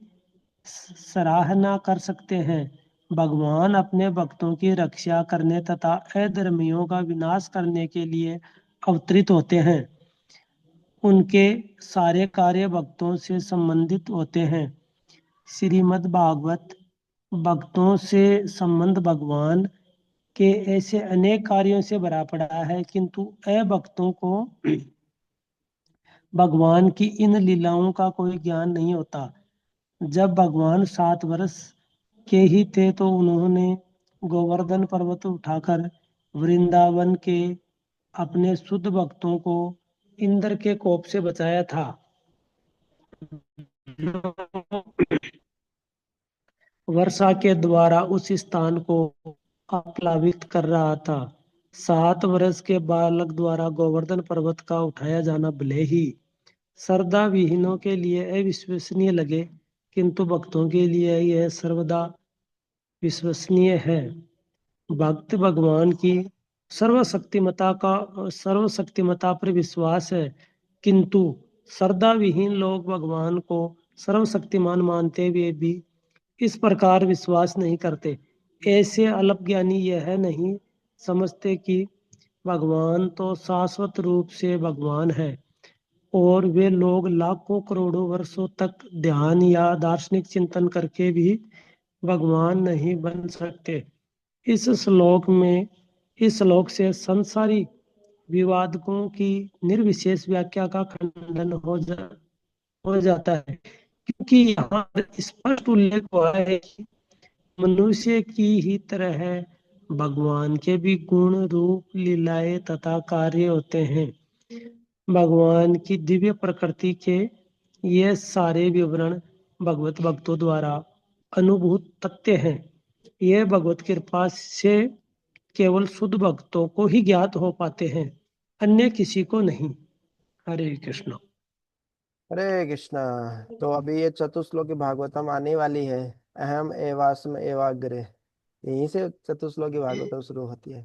सराहना कर सकते हैं। भगवान अपने भक्तों की रक्षा करने तथा अधर्मियों का विनाश करने के लिए अवतरित होते हैं। उनके सारे कार्य भक्तों से संबंधित होते हैं। श्रीमद् भागवत भक्तों से संबंध भगवान के ऐसे अनेक कार्यों से भरा पड़ा है, किंतु अभक्तों को भगवान की इन लीलाओं का कोई ज्ञान नहीं होता। जब भगवान 7 वर्ष के ही थे तो उन्होंने गोवर्धन पर्वत उठाकर वृंदावन के अपने शुद्ध भक्तों को इंद्र के कोप से बचाया था, वर्षा के द्वारा उस स्थान को आप्लावित कर रहा था। 7 वर्ष के बालक द्वारा गोवर्धन पर्वत का उठाया जाना भले ही श्रद्धा विहीनों के लिए अविश्वसनीय लगे, किंतु भक्तों के लिए यह सर्वदा विश्वसनीय है। भक्त भगवान की सर्वशक्तिमता पर विश्वास है, किंतु श्रद्धा विहीन लोग भगवान को सर्वशक्तिमान मानते हुए भी इस प्रकार विश्वास नहीं करते। ऐसे अल्पज्ञानी यह नहीं समझते कि भगवान तो शाश्वत रूप से भगवान है और वे लोग लाखों करोड़ों वर्षों तक ध्यान या दार्शनिक चिंतन करके भी भगवान नहीं बन सकते। इस श्लोक से संसारी विवादकों की निर्विशेष व्याख्या का खंडन हो जाता है, क्योंकि यहाँ पर स्पष्ट उल्लेख हुआ है कि मनुष्य की ही तरह भगवान के भी गुण, रूप, लीलाएं तथा कार्य होते हैं। भगवान की दिव्य प्रकृति के ये सारे विवरण भगवत भक्तों द्वारा अनुभूत तथ्य हैं। ये भगवत कृपा से केवल शुद्ध भक्तों को ही ज्ञात हो पाते हैं, अन्य किसी को नहीं। हरे कृष्ण। हरे कृष्णा। तो अभी ये चतुश्लोकी भागवतम आने वाली है। अहम एवास्म एवाग्रे, यहीं से चतुश्लोकी भागवतम शुरू होती है।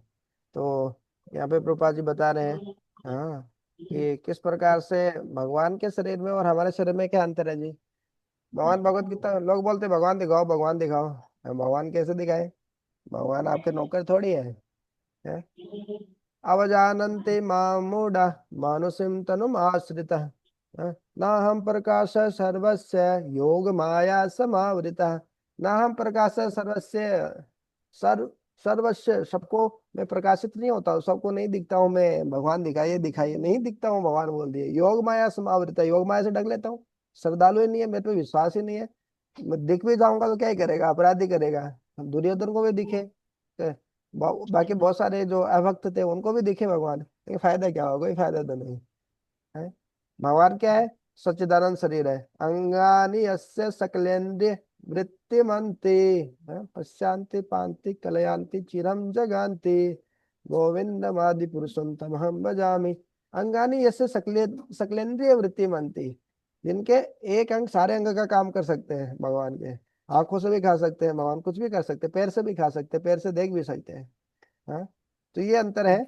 तो यहाँ पे प्रभुपाद जी बता रहे हैं, हाँ, कि किस प्रकार से भगवान के शरीर में और हमारे शरीर में क्या अंतर है जी। भगवान, भगवत गीता, लोग बोलते भगवान दिखाओ भगवान दिखाओ। भगवान कैसे दिखाए? भगवान आपके नौकर थोड़ी है? अवजानन्ति मां मूढ़ा मानुषीं तनुम् आश्रितः, न हम प्रकाश सर्वस्य योग माया समावृतः। न हम प्रकाश सर्वस्य, सर्वस्य, सबको मैं प्रकाशित नहीं होता हूँ, सबको नहीं दिखता हूँ मैं। भगवान दिखाइए दिखाइए, नहीं दिखता हूँ भगवान बोल दिए। योग माया समावृत है, योग माया से ढक लेता हूँ। श्रद्धालु ही नहीं है, मेरे पे विश्वास ही नहीं है। मैं दिख भी जाऊंगा तो क्या ही करेगा, अपराधी करेगा। दुर्योधन को भी दिखे, बाकी बहुत सारे जो अभक्त थे उनको भी दिखे भगवान, लेकिन फायदा क्या होगा? कोई फायदा तो नहीं है। भगवान क्या है? सच्चिदानंद शरीर है। अंगानि यस्य सकलेन्द्रिय वृत्तिमन्ति, पश्यांति पांति कलयांति चिरम जगान्ति, गोविंदमादि पुरुषं तमहं भजामि। अंगानि यस्य सकलेन्द्रिय वृत्तिमन्ति, जिनके एक अंग सारे अंग का काम कर सकते हैं भगवान के। आंखों से भी खा सकते हैं भगवान, कुछ भी कर सकते हैं, पैर से भी खा सकते हैं, पैर से देख भी सकते हैं। हाँ, तो ये अंतर है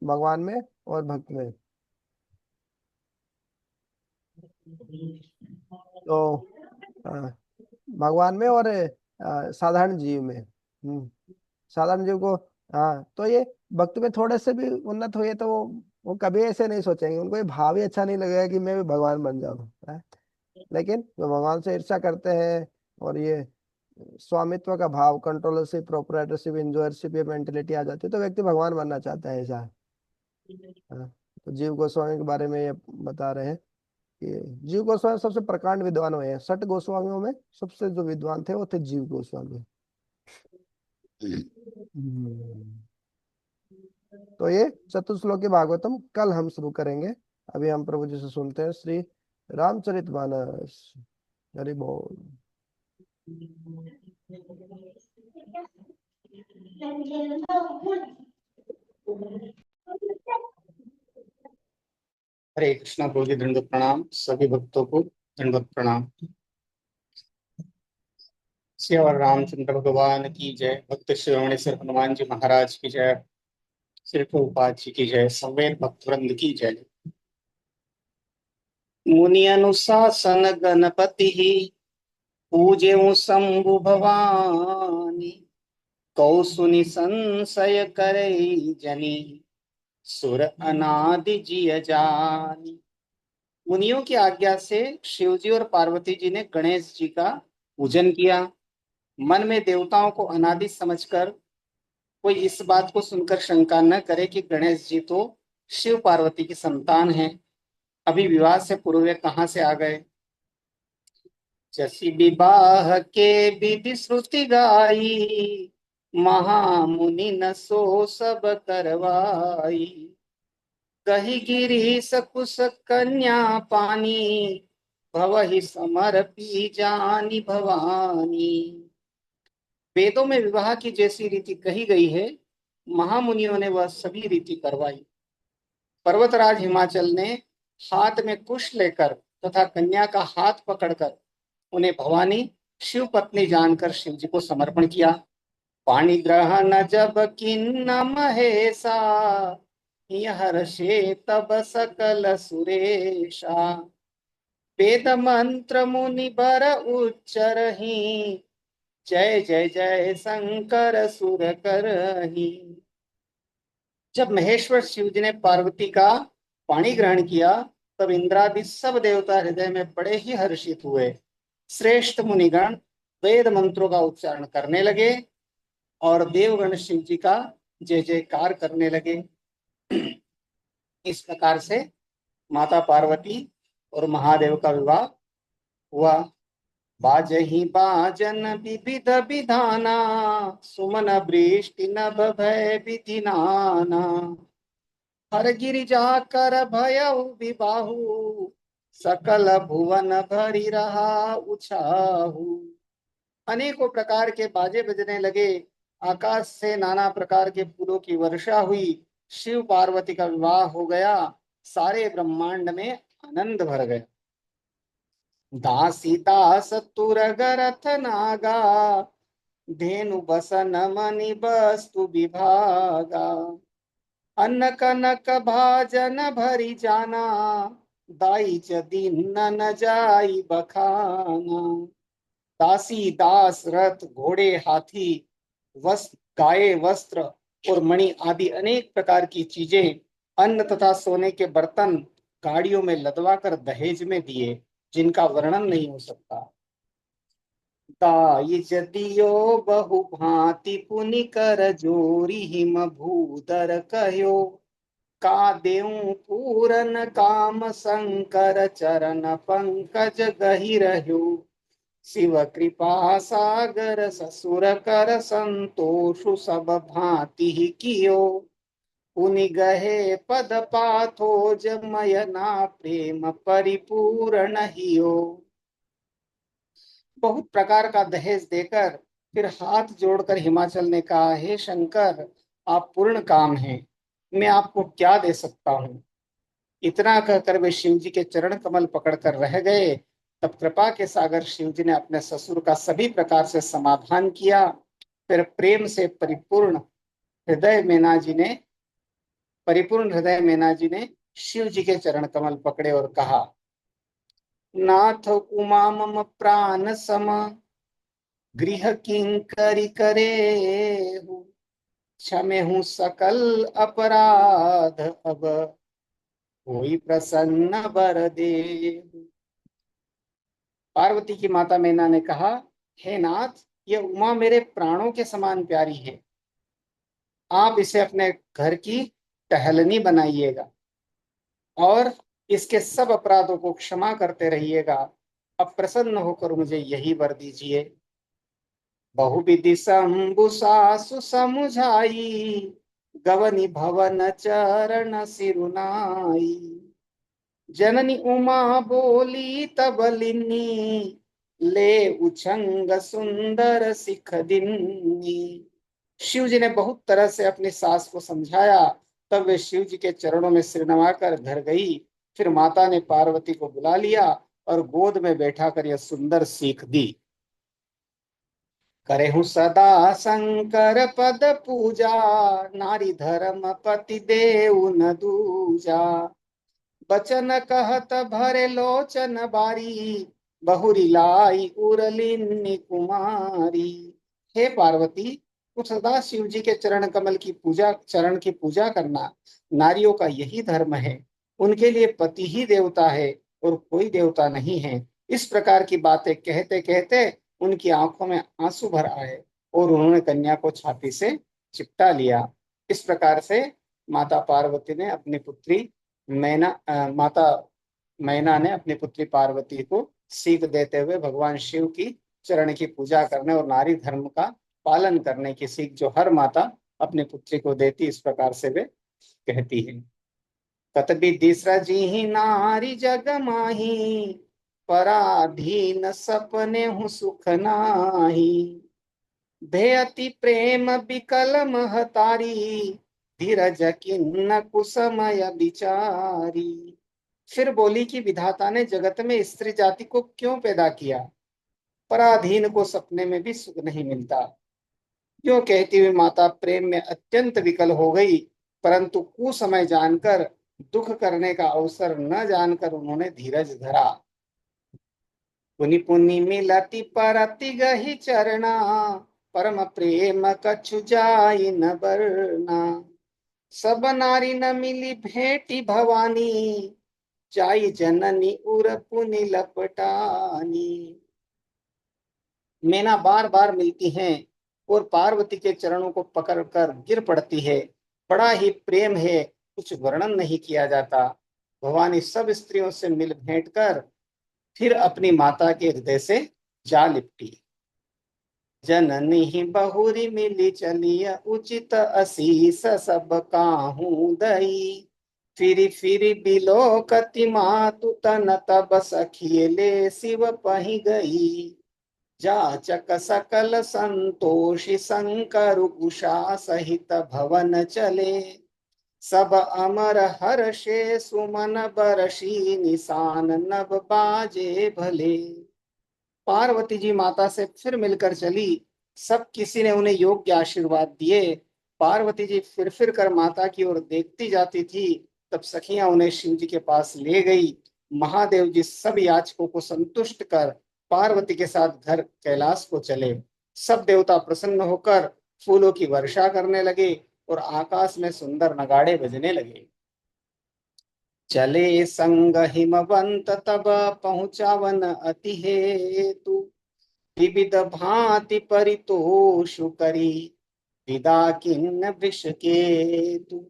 भगवान में और भक्त में। तो भगवान में और साधारण जीव में, साधारण जीव को, हाँ, तो ये भक्त में थोड़े से भी उन्नत हुए तो वो कभी ऐसे नहीं सोचेंगे, उनको ये भाव ही अच्छा नहीं लगेगा कि मैं भी भगवान बन जाऊं, है? लेकिन जो भगवान से ईर्ष्या करते हैं और ये स्वामित्व का भाव, कंट्रोलरशिप, प्रोपराइटरशिप, इंजॉयरशिप, ये मेंटेलिटी आ जाती है, तो व्यक्ति भगवान बनना चाहता है ऐसा। हाँ, तो जीव गोस्वामी के बारे में ये बता रहे हैं कि जीव गोस्वामी सबसे प्रकांड विद्वान हुए हैं। 6 गोस्वामियों में सबसे जो विद्वान थे वो थे जीव गोस्वामी। हम्म। तो ये चतुश्लोकी भागवतम कल हम शुरू करेंगे। अभी हम प्रभु जी से सुनते हैं श्री रामचरितमानस। हरि बोल। हरे कृष्णा प्रभु जी, दंडवत प्रणाम। सभी भक्तों को दंडवत प्रणाम। श्री और रामचंद्र भगवान की जय। भक्त शिरोमणि श्री हनुमान जी महाराज की जय। श्री प्रभुपाद जी की जय। संवेद भक्त वृंद की जय। मुनि अनुशासन गणपति पूज्य शंभु भवानी, कौसुनि संशय करे जनी, सुर अनादि जिय जानी। मुनियों की आज्ञा से शिवजी और पार्वती जी ने गणेश जी का पूजन किया। मन में देवताओं को अनादि समझकर कोई इस बात को सुनकर शंका न करे कि गणेश जी तो शिव पार्वती की संतान हैं, अभी विवाह से पूर्व वे कहाँ से आ गए। जसी विवाह के विधि श्रुति गाई, महामुनि न सो सब करवाई। कही गिरी सकुश कन्या पानी, भवहि समर्पी जानी भवानी। वेदों में विवाह की जैसी रीति कही गई है, महामुनियों ने वह सभी रीति करवाई। पर्वतराज हिमाचल ने हाथ में कुश लेकर तथा कन्या का हाथ पकड़कर उन्हें भवानी शिव पत्नी जानकर शिव जी को समर्पण किया। पाणी ग्रहण जब किन्न महेशा, यह हर्षे तब सकल सुरेशा। वेद मंत्र मुनि बर उच्चरहि, जय जय जय शंकर सुर करहि। जब महेश्वर शिव जी ने पार्वती का पाणी ग्रहण किया, तब इंद्रादि सब देवता हृदय में बड़े ही हर्षित हुए। श्रेष्ठ मुनिगण वेद मंत्रों का उच्चारण करने लगे। और देवगण शिव जी का जय जयकार करने लगे। इस प्रकार से माता पार्वती और महादेव का विवाह हुआ। बाजहि बाजन विविध विधाना, सुमन वृष्टि नभ भय विधि नाना। हर गिरिजा कर भयउ विबाहु, सकल भुवन भरी रहा उछाहु। अनेकों प्रकार के बाजे बजने लगे, आकाश से नाना प्रकार के फूलों की वर्षा हुई, शिव पार्वती का विवाह हो गया, सारे ब्रह्मांड में आनंद भर गया। दासी दास तुरग रथ नागा, धेनु बसन मणि वस्तु विभागा। अन्न कनक भाजन भरी जाना, दाई च दीन न जाई बखाना। दासी दास रथ घोड़े हाथी वस्त्र गाय वस्त्र और मणि आदि अनेक प्रकार की चीजें, अन्न तथा सोने के बर्तन गाड़ियों में लदवा कर दहेज में दिए, जिनका वर्णन नहीं हो सकता। दाई जदियो बहु भांति पुनि कर जोरी, हिम भूधर कहो का देऊं पूरन काम। शंकर चरण पंकज गहि रह्यो, शिव कृपा सागर ससुर कर संतोषु सब भांति ही कियो। पुनि गहे पद पाथो जमयना, प्रेम परिपूर्ण हियो। बहुत प्रकार का दहेज देकर फिर हाथ जोड़कर हिमाचल ने कहा, हे शंकर, आप पूर्ण काम हैं, मैं आपको क्या दे सकता हूँ। इतना कहकर वे शिव जी के चरण कमल पकड़कर रह गए। तब कृपा के सागर शिव जी ने अपने ससुर का सभी प्रकार से समाधान किया। फिर प्रेम से परिपूर्ण हृदय मीना जी ने शिव जी के चरण कमल पकड़े और कहा, नाथ उमा मम प्राण सम, गृह किंकरी करे हूँ। क्षमे हूँ सकल अपराध, अब कोई प्रसन्न वर दे। पार्वती की माता मैना ने कहा, हे नाथ, यह उमा मेरे प्राणों के समान प्यारी है, आप इसे अपने घर की टहलनी बनाइएगा और इसके सब अपराधों को क्षमा करते रहिएगा। अब प्रसन्न होकर मुझे यही वर दीजिए। बहुविधि शंभु सासु समुझाई, गवनी भवन चरण सिरुनाई। जननी उमा बोली तब लिन्नी, ले उछंग सुंदर सिख दिन्नी। शिव जी ने बहुत तरह से अपनी सास को समझाया। तब वे शिव जी के चरणों में सिर नवाकर घर गई। फिर माता ने पार्वती को बुला लिया और गोद में बैठा कर यह सुंदर सीख दी। करेहु सदा शंकर पद पूजा, नारी धर्म पति देव न दूजा। बचन कहत भरे लोचन बारी, बहुरी लाई उरलिन्नी कुमारी। हे पार्वती, तू सदा शिव जी के चरण की पूजा करना नारियों का यही धर्म है। उनके लिए पति ही देवता है और कोई देवता नहीं है। इस प्रकार की बातें कहते कहते उनकी आंखों में आंसू भर आए और उन्होंने कन्या को छाती से चिपटा लिया। इस प्रकार से माता पार्वती ने अपनी पुत्री माता मैना ने अपनी पुत्री पार्वती को सीख देते हुए भगवान शिव की चरण की पूजा करने और नारी धर्म का पालन करने की सीख जो हर माता अपनी पुत्री को देती, इस प्रकार से वे कहती है। कत विधि सजी नारी जग माही, पराधीन सपने हूँ सुख नाही। भेयति प्रेम विकल महतारी, धीरज किन्न कुसमय विचारी। फिर बोली कि विधाता ने जगत में स्त्री जाति को क्यों पैदा किया, पराधीन को सपने में भी सुख नहीं मिलता। क्यों कहती हुई माता प्रेम में अत्यंत विकल हो गई, परंतु कुसमय जानकर, दुख करने का अवसर न जानकर उन्होंने धीरज धरा। पुनि पुनि मिलति परति गहि चरना, परम प्रेम कछु जाई न बरना। सब नारी न मिली भेटी भवानी, जाई जननी उर पुनि लपटानी। मैना बार बार मिलती हैं और पार्वती के चरणों को पकड़कर गिर पड़ती है। बड़ा ही प्रेम है, कुछ वर्णन नहीं किया जाता। भवानी सब स्त्रियों से मिल भेंट कर फिर अपनी माता के हृदय से जा लिपटी। जननी बहुरी मिली चलिया उचित असीस सब काहू दई। फिरी फिरी बिलो कति मातु तन तब सखियले शिव पही गई। जाचक सकल संतोषी शंकर उषा सहित भवन चले। सब अमर हर्षे सुमन बरसी निशान नभ बाजे भले। पार्वती जी माता से फिर मिलकर चली। सब किसी ने उन्हें योग्य आशीर्वाद दिए। पार्वती जी फिर कर माता की ओर देखती जाती थी। तब सखियां उन्हें शिव जी के पास ले गई। महादेव जी सब याचकों को संतुष्ट कर पार्वती के साथ घर कैलाश को चले। सब देवता प्रसन्न होकर फूलों की वर्षा करने लगे और आकाश में सुंदर नगाड़े बजने लगे। चले संग हिमवंत तब पहुंचावन अति हेतु। विविध भांति परितोषु करी विदा किन्न वृषकेतु।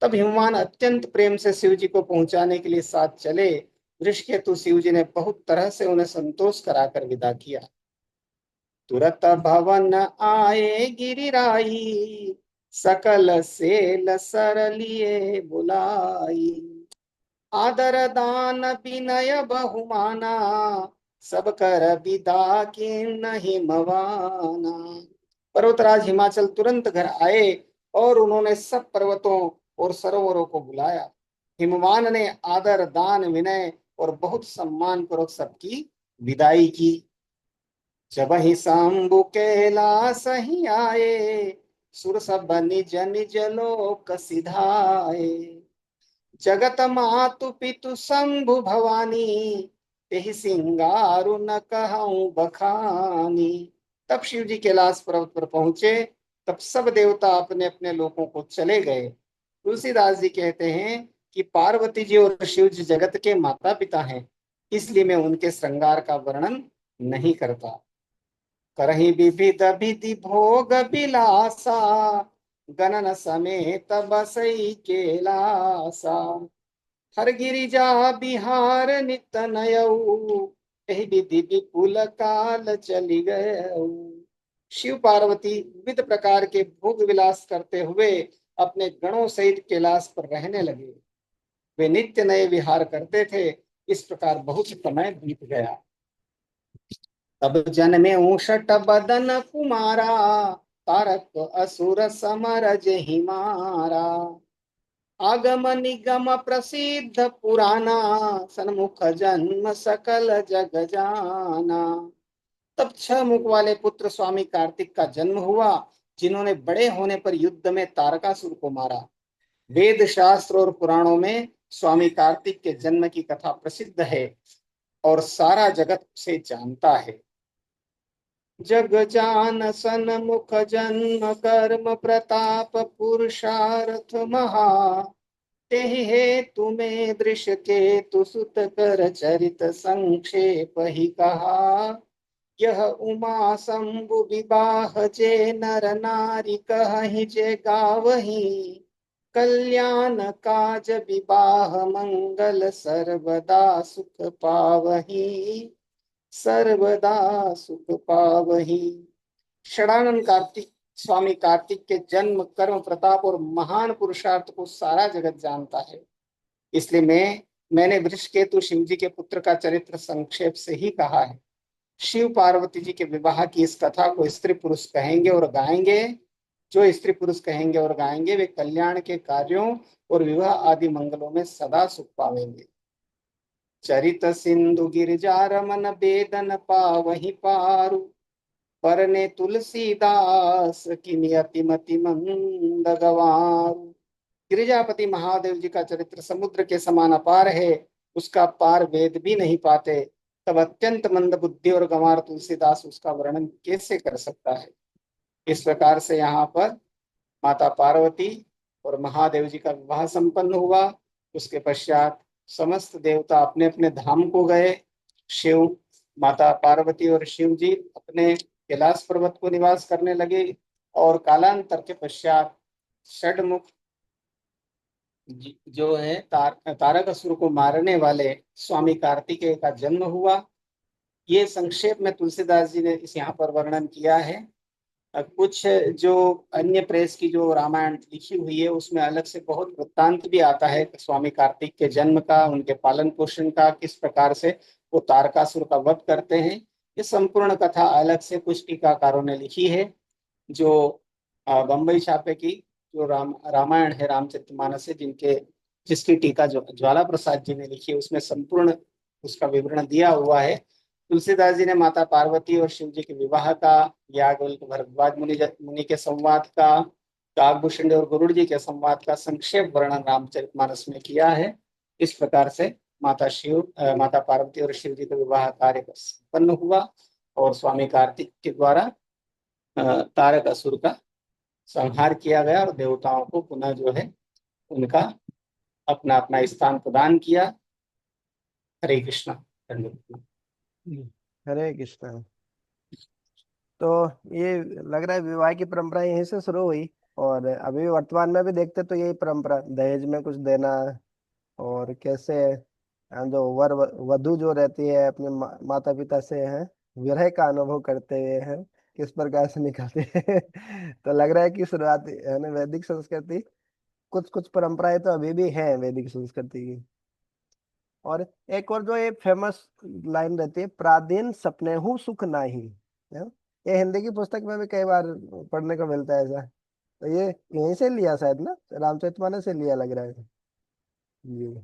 तब हिमवान अत्यंत प्रेम से शिव जी को पहुंचाने के लिए साथ चले। वृषकेतु शिव जी ने बहुत तरह से उन्हें संतोष कराकर विदा किया। तुरत भवन आए गिरिराई सकल सेल सरलिए बुलाई। आदर दान विनय बहुमाना सब कर विदा किन्न हिमवाना। पर्वतराज हिमाचल तुरंत घर आए और उन्होंने सब पर्वतों और सरोवरों को बुलाया। हिमवान ने आदर दान विनय और बहुत सम्मान पूर्वक सबकी विदाई की। जब ही शंभु कैलास ही आए सुर सब निज निज लोक सिधाए। जगत मातु पितु शंभु भवानी तेहि सिंगारु न कहूं बखानी। तब शिव जी कैलाश पर्वत पर पहुंचे। तब सब देवता अपने अपने लोकों को चले गए। तुलसीदास जी कहते हैं कि पार्वती जी और शिव जी जगत के माता पिता हैं, इसलिए मैं उनके श्रृंगार का वर्णन नहीं करता। करहि विविध विधि भोग विलासा गणन समेत बसई केलासा। हर गिरिजा बिहार नित नयऊ एहि विधि विपुल काल चली गयऊ। शिव पार्वती विविध प्रकार के भोग विलास करते हुए अपने गणों सहित कैलाश पर रहने लगे। वे नित्य नए विहार करते थे। इस प्रकार बहुत समय बीत गया। तब जन्मे ऊषट बदन कुमारा तारक असुर समर जहि मारा। आगम निगम प्रसिद्ध पुराना सन्मुख जन्म सकल जग जाना। तब 6 मुख वाले पुत्र स्वामी कार्तिक का जन्म हुआ, जिन्होंने बड़े होने पर युद्ध में तारकासुर को मारा। वेद शास्त्र और पुराणों में स्वामी कार्तिक के जन्म की कथा प्रसिद्ध है और सारा जगत उसे जानता है। जग जान सन्मुख जन्म कर्म प्रताप पुरुषार्थ महा। तेहि हेतु में दृश्य के तु सुत कर चरित संक्षेप ही कहा। यह उमा शंभु विवाह जे नर नारी कहि जे गावही। कल्याण काज विवाह मंगल सर्वदा सुख पावही। सर्वदा सुख पावही। षडानन कार्तिक स्वामी कार्तिक के जन्म कर्म प्रताप और महान पुरुषार्थ को सारा जगत जानता है, इसलिए मैंने वृषकेतु शिव जी के पुत्र का चरित्र संक्षेप से ही कहा है। शिव पार्वती जी के विवाह की इस कथा को स्त्री पुरुष कहेंगे और गाएंगे। जो स्त्री पुरुष कहेंगे और गाएंगे वे कल्याण के कार्यों और विवाह आदि मंगलों में सदा सुख पावेंगे। चरित सिंधु गिरिजा रमन बेदन पावहि पारु। परने तुलसीदास किनि अति मति मंद गवारु। गिरिजापति महादेव जी का चरित्र समुद्र के समान अपार है, उसका पार वेद भी नहीं पाते। तब अत्यंत मंद बुद्धि और गंवार तुलसीदास उसका वर्णन कैसे कर सकता है। इस प्रकार से यहाँ पर माता पार्वती और महादेव जी का विवाह संपन्न हुआ। उसके पश्चात समस्त देवता अपने अपने धाम को गए। शिव माता पार्वती और शिव जी अपने कैलाश पर्वत को निवास करने लगे और कालांतर के पश्चात षडमुख जो है तारक असुर को मारने वाले स्वामी कार्तिकेय का जन्म हुआ। ये संक्षेप में तुलसीदास जी ने इस यहाँ पर वर्णन किया है। कुछ जो अन्य प्रेस की जो रामायण लिखी हुई है उसमें अलग से बहुत वृत्तांत भी आता है स्वामी कार्तिक के जन्म का, उनके पालन पोषण का, किस प्रकार से वो तारकासुर का वध करते हैं। ये संपूर्ण कथा अलग से कुछ टीकाकारों ने लिखी है। जो बम्बई छापे की जो रामायण है, रामचरितमानस है, जिसकी टीका जो ज्वाला प्रसाद जी ने लिखी है उसमें संपूर्ण उसका विवरण दिया हुआ है। तुलसीदास जी ने माता पार्वती और शिव जी के विवाह का, याज्ञवल्क्य भरद्वाज मुनि के संवाद का, काकभूषण और गरुड़ जी के संवाद का संक्षेप वर्णन रामचरितमानस में किया है। इस प्रकार से माता पार्वती और शिव जी का विवाह कार्य संपन्न हुआ और स्वामी कार्तिक के द्वारा तारक असुर का संहार किया गया और देवताओं को पुनः जो है उनका अपना अपना स्थान प्रदान किया। हरे कृष्णा। धन्यवाद। हरे कृष्णा। तो ये लग रहा है विवाह की परंपरा यहीं से शुरू हुई, और अभी भी वर्तमान में भी देखते तो यही परंपरा, दहेज में कुछ देना, और कैसे जो वधु जो रहती है अपने माता पिता से है विरह का अनुभव करते हुए है किस प्रकार से निकलते हैं। तो लग रहा है कि शुरुआती है ना वैदिक संस्कृति, कुछ कुछ परंपराएं तो अभी भी हैं वैदिक संस्कृति की। और एक और जो ये फेमस लाइन रहती है, प्रादीन सपने हूँ सुख नाही, है? ये हिंदी की पुस्तक में भी कई बार पढ़ने को मिलता है ऐसा। तो ये यहीं से लिया शायद ना, रामचरितमानस से लिया लग रहा है जी।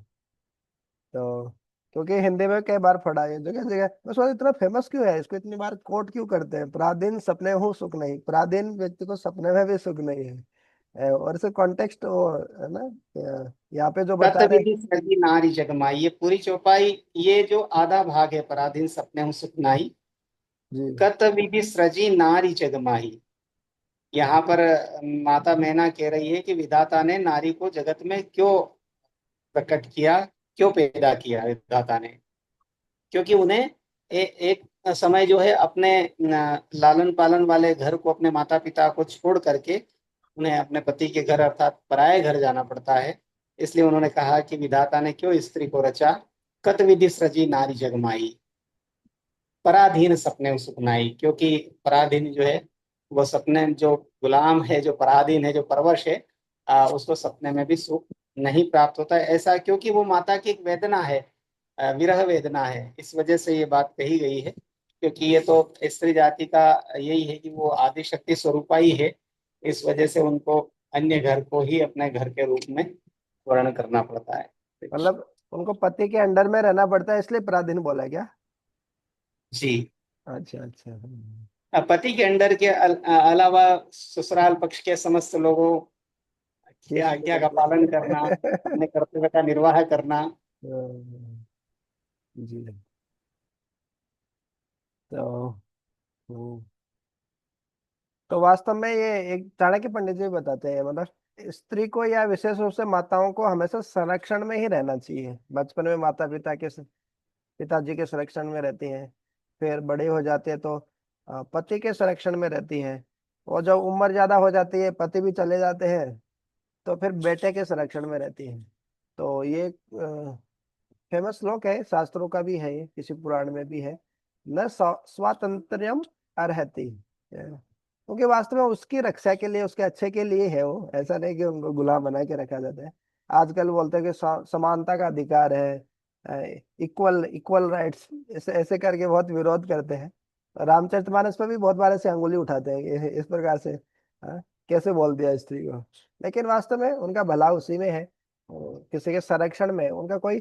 तो क्योंकि हिंदी में कई बार पढ़ा है जगह जगह, मैं सोचा इतना फेमस क्यों है, इसको इतनी बार कोट क्यों करते हैं, प्रादीन सपने हूँ सुख नहीं, प्रादीन व्यक्ति को सपने में भी सुख नहीं है। और इसका कॉन्टेक्स्ट वो है ना, यहाँ पे जो कत बता रहे विधि सजी नारी जगमाई, ये पूरी चौपाई, ये जो आधा भाग है पराधीन सपने हूँ सुखनाई। जी कत विधि सजी नारी जगमाई, यहाँ पर माता मैना कह रही है कि विधाता ने नारी को जगत में क्यों प्रकट किया, क्यों पैदा किया विधाता ने। क्योंकि उन्हें एक समय जो है अपने लालन पालन वाले घर को, अपने माता पिता को छोड़ करके उन्हें अपने पति के घर अर्थात पराये घर जाना पड़ता है। इसलिए उन्होंने कहा कि विधाता ने क्यों स्त्री को रचा। कत विधि सृजी नारी जगमाई, पराधीन सपने सुखनाई, क्योंकि पराधीन जो है वो सपने, जो गुलाम है, जो पराधीन है, जो परवश है, उसको सपने में भी सुख नहीं प्राप्त होता है। ऐसा क्योंकि वो माता की एक वेदना है, विरह वेदना है, इस वजह से ये बात कही गई है। क्योंकि ये तो स्त्री जाति का यही है कि वो आदि शक्ति स्वरूपा ही है, इस वजह से उनको अन्य घर को ही अपने घर के रूप में वर्ण करना पड़ता है। मतलब उनको पति के अंडर में रहना पड़ता है इसलिए पराधीन बोला क्या? जी। अच्छा अच्छा पति के अंडर के अलावा ससुराल पक्ष के समस्त लोगों की ये सुनने आज्ञा का लगते पालन करना, हैं। अपने कर्तव्य का निर्वाह करना। जी। तो हम्म, तो वास्तव में ये एक चाणक्य पंडित जी बताते हैं, मतलब स्त्री को या विशेष रूप से माताओं को हमेशा संरक्षण में ही रहना चाहिए। बचपन में माता पिता के पिताजी के संरक्षण में रहती हैं, फिर बड़े हो जाते हैं तो पति के संरक्षण में रहती हैं, और जब उम्र ज्यादा हो जाती है पति भी चले जाते हैं तो फिर बेटे के संरक्षण में रहती हैं। तो ये फेमस श्लोक है, शास्त्रों का भी है, ये किसी पुराण में भी है, न स्वातंत्र्यम अर्हति, क्योंकि वास्तव में उसकी रक्षा के लिए, उसके अच्छे के लिए है वो, ऐसा नहीं कि उनको गुलाम बना के रखा जाता है। आजकल बोलते हैं कि समानता का अधिकार है, इक्वल इक्वल राइट्स, ऐसे ऐसे करके बहुत विरोध करते हैं। रामचरितमानस पर भी बहुत बार ऐसे अंगुली उठाते हैं कि इस प्रकार से कैसे बोल दिया स्त्री को, लेकिन वास्तव में उनका भला उसी में है, किसी के संरक्षण में, उनका कोई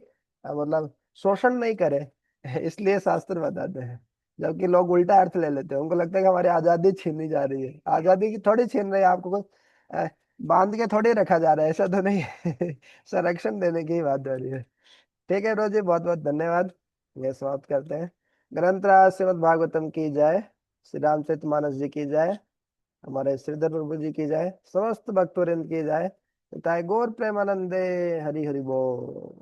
मतलब शोषण नहीं करे। इसलिए शास्त्र बताते हैं। जबकि लोग उल्टा अर्थ ले लेते हैं, उनको लगता है कि हमारी आजादी छीनी जा रही है, आजादी की थोड़ी छीन रही है, आपको कोई अ, बांध के थोड़ी रखा जा रहा है, ऐसा तो नहीं है। संरक्षण देने की ही बात हो रही है। ठीक है रोजी, बहुत बहुत धन्यवाद। ये समाप्त करते हैं। ग्रंथराज श्रीमद् भागवतम की जय, श्री रामचरितमानस जी की जय, हमारे श्रीधर प्रभु जी की जय, समस्त भक्तवृंद की जय। गौर प्रेमानंदे, हरि हरि बोल।